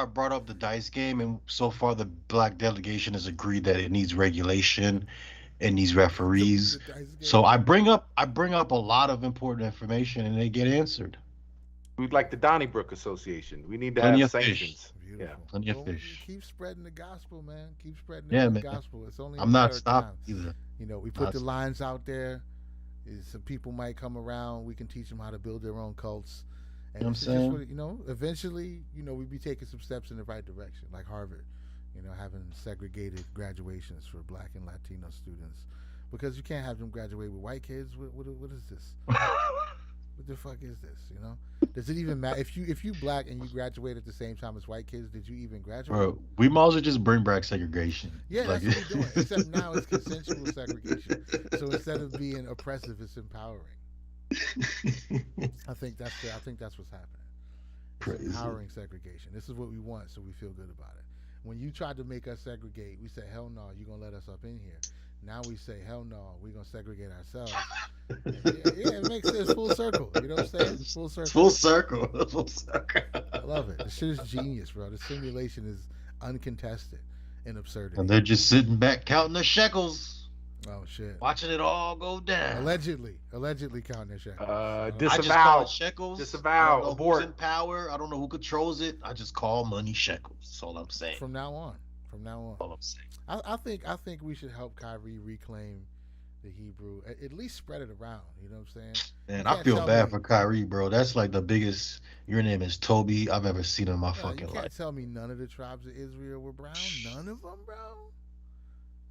I brought up the dice game, and so far the black delegation has agreed that it needs regulation, it needs referees. So I bring up a lot of important information, and they get answered. We'd like the Donnybrook Association. We need to have sanctions. Yeah, Plenty of fish. Keep spreading the gospel, man. Keep spreading the gospel. It's only. I'm not stopping either. We put the lines out there. Some people might come around. We can teach them how to build their own cults. And you know what I'm saying? Eventually, we'd be taking some steps in the right direction, like Harvard. Having segregated graduations for Black and Latino students, because you can't have them graduate with white kids. What is this? What the fuck is this? Does it even matter if you Black and you graduate at the same time as white kids? Did you even graduate? Bro, we might as well just bring back segregation. Yeah, that's what we're doing. Except now it's consensual segregation. So instead of being oppressive, it's empowering. I think that's what's happening. It's empowering segregation. This is what we want, so we feel good about it. When you tried to make us segregate, we said, "Hell no, you're gonna let us up in here." Now we say, "Hell no, we're gonna segregate ourselves." Yeah, it makes sense. Full circle. You know what I'm saying? Full circle. Full circle. Full circle. I love it. This shit is genius, bro. The simulation is uncontested in absurdity. And they're just sitting back counting the shekels. Oh shit! Watching it all go down. Allegedly counting their shekels. Disavow. I just call it shekels. Disavow. I don't know who's in power. I don't know who controls it. I just call money shekels. That's all I'm saying. From now on. All I'm saying. I think we should help Kyrie reclaim the Hebrew. At least spread it around. You know what I'm saying? Man, I feel bad for Kyrie, bro. That's like the biggest. Your name is Toby I've ever seen in my fucking life. You can't tell me none of the tribes of Israel were brown. None of them, bro.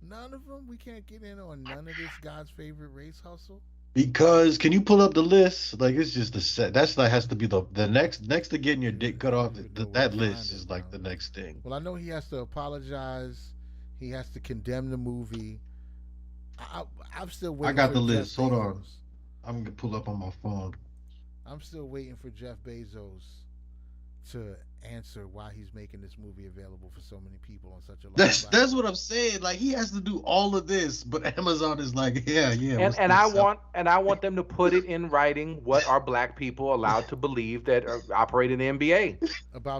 None of them. We can't get in on none of this God's favorite race hustle. Because can you pull up the list? Like, it's just the set. That's like has to be the next to getting your dick cut off. That list is like the next thing. Well, I know he has to apologize. He has to condemn the movie. I'm still waiting. I got the list. Hold on. I'm gonna pull up on my phone. I'm still waiting for Jeff Bezos to answer why he's making this movie available for so many people on such a long time. That's what I'm saying. Like, he has to do all of this, but Amazon is like, yeah. And I want them to put it in writing what are Black people allowed to believe that operate in the NBA.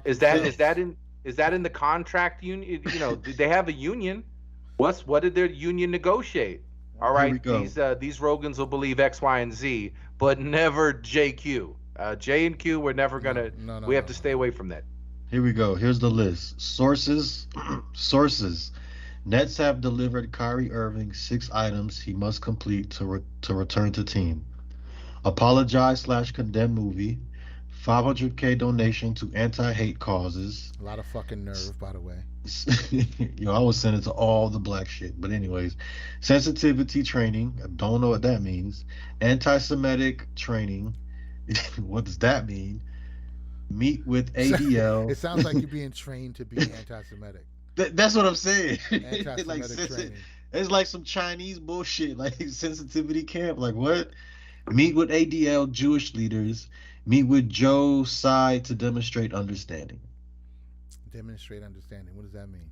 Is that in the contract union? Did they have a union? What did their union negotiate? All right, these Rogans will believe X, Y, and Z, but never JQ. J and Q, we're never gonna. We have to stay away from that. Here we go. Here's the list. Sources. Sources. Nets have delivered Kyrie Irving 6 items he must complete to return to team. Apologize/condemn movie. 500K donation to anti-hate causes. A lot of fucking nerve, by the way. Yo, I was sending to all the black shit. But anyways, sensitivity training. I don't know what that means. Anti-Semitic training. What does that mean? Meet with ADL. It sounds like you're being trained to be anti-Semitic. That's what I'm saying. Anti-Semitic like, training. it's like some Chinese bullshit, like sensitivity camp. Like what? Meet with ADL Jewish leaders. Meet with Joe Tsai to demonstrate understanding. Demonstrate understanding. What does that mean?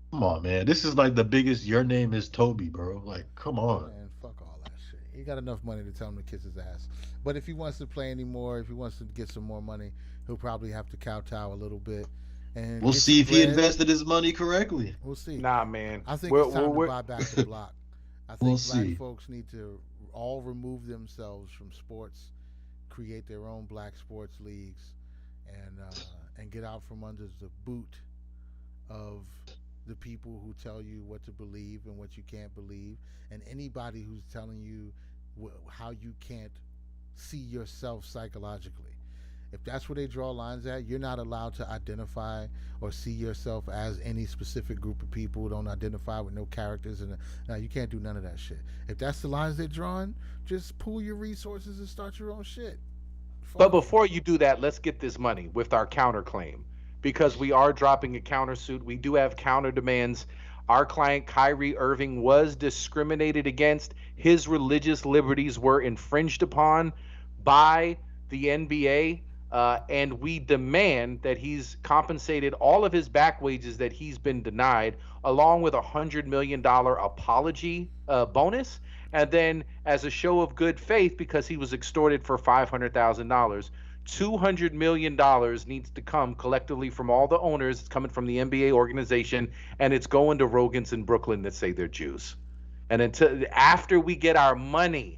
Come on, man. This is like the biggest. Your name is Toby, bro. Like, come on. Man, fuck all that shit. He got enough money to tell him to kiss his ass. But if he wants to play anymore, if he wants to get some more money, he'll probably have to kowtow a little bit. And we'll see if he invested his money correctly. We'll see. Nah, man. I think it's time to buy back the block. I think black folks need to all remove themselves from sports, create their own black sports leagues, and get out from under the boot of the people who tell you what to believe and what you can't believe, and anybody who's telling you how you can't see yourself psychologically. If that's where they draw lines at, you're not allowed to identify or see yourself as any specific group of people who don't identify with no characters. And now you can't do none of that shit. If that's the lines they're drawing, just pool your resources and start your own shit. But before you do that, let's get this money with our counterclaim, because we are dropping a countersuit. We do have counter demands. Our client, Kyrie Irving, was discriminated against. His religious liberties were infringed upon by the NBA. And we demand that he's compensated all of his back wages that he's been denied, along with $100 million apology bonus. And then, as a show of good faith, because he was extorted for $500,000, $200 million needs to come collectively from all the owners. It's coming from the NBA organization, and it's going to Rogans in Brooklyn that say they're Jews. And until after we get our money,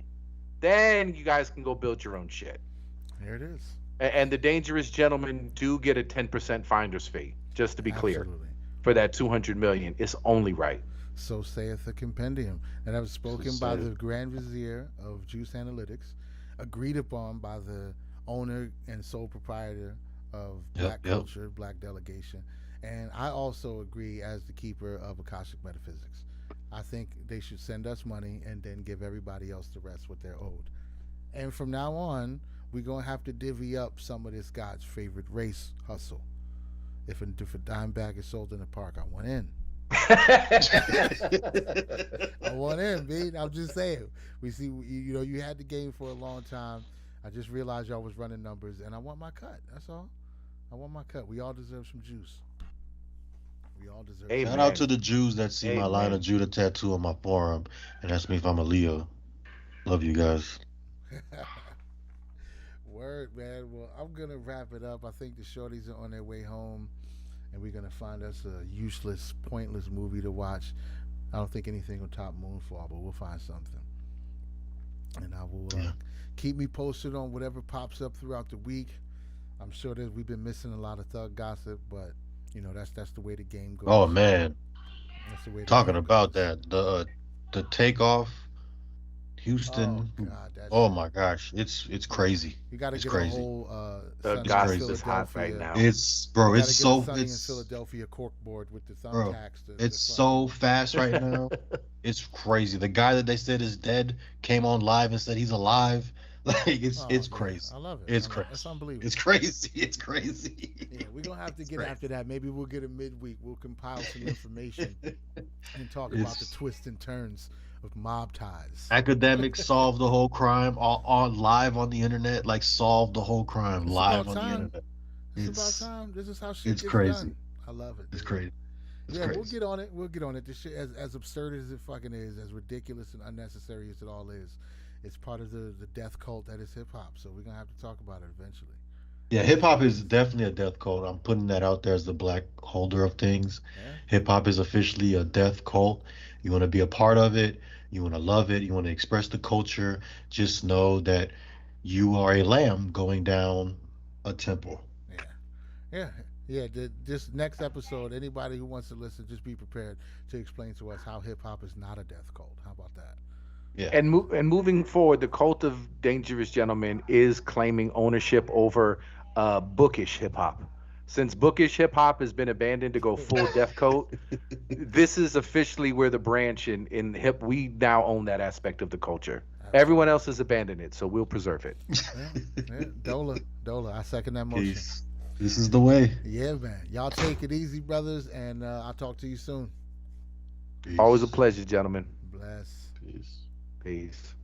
then you guys can go build your own shit. There it is. And the dangerous gentlemen do get a 10% finder's fee, just to be clear. For that $200 million. It's only right. So saith the compendium. And that was spoken by the Grand Vizier of Juice Analytics, agreed upon by the owner and sole proprietor of Black Culture, Black Delegation. And I also agree as the keeper of Akashic Metaphysics. I think they should send us money and then give everybody else the rest what they're owed. And from now on, we're going to have to divvy up some of this guy's favorite race hustle. If a dime bag is sold in the park, I want in. I want in, B. I'm just saying. We see, you had the game for a long time. I just realized y'all was running numbers, and I want my cut. That's all. I want my cut. We all deserve some juice. We all deserve. Shout out to the Jews that see my line of Judah tattoo on my forearm and ask me if I'm a Leo. Love you guys. Word, man. Well, I'm going to wrap it up. I think the shorties are on their way home, and we're going to find us a useless, pointless movie to watch. I don't think anything will top Moonfall, but we'll find something. And I will keep me posted on whatever pops up throughout the week. I'm sure that we've been missing a lot of thug gossip, but, that's the way the game goes. Oh, man. That's the way talking about goes. That, the takeoff. Houston. Oh my gosh, it's crazy. You got to get crazy. a whole. The gossip is hot right now. It's so. It's in Philadelphia corkboard with the thumbtacks. It's so fast right now. It's crazy. The guy that they said is dead came on live and said he's alive. Like it's crazy. I love it. It's crazy. It's unbelievable. It's crazy. It's crazy. Yeah, we're gonna have to get after that. Maybe we'll get a midweek. We'll compile some information and talk about the twists and turns of mob ties. Academics solve the whole crime on live on the internet. Like solve the whole crime live on the internet. It's about time. This is how shit gets crazy. Done. I love it. It's crazy. Crazy. We'll get on it. We'll get on it. This shit, as absurd as it fucking is, as ridiculous and unnecessary as it all is, it's part of the death cult that is hip hop. So we're gonna have to talk about it eventually. Yeah, hip hop is definitely a death cult. I'm putting that out there as the black holder of things. Yeah. Hip hop is officially a death cult. You want to be a part of it. You want to love it. You want to express the culture. Just know that you are a lamb going down a temple. Yeah. This next episode, anybody who wants to listen, just be prepared to explain to us how hip hop is not a death cult. How about that? Yeah. And moving forward, the cult of Dangerous Gentlemen is claiming ownership over bookish hip hop. Since bookish hip hop has been abandoned to go full death cult, this is officially where the branch in hip. We now own that aspect of the culture. Everyone else has abandoned it, so we'll preserve it. Yeah. Dola, I second that motion. Peace. This is the way. Yeah, man. Y'all take it easy, brothers, and I'll talk to you soon. Peace. Always a pleasure, gentlemen. Bless. Peace. Peace.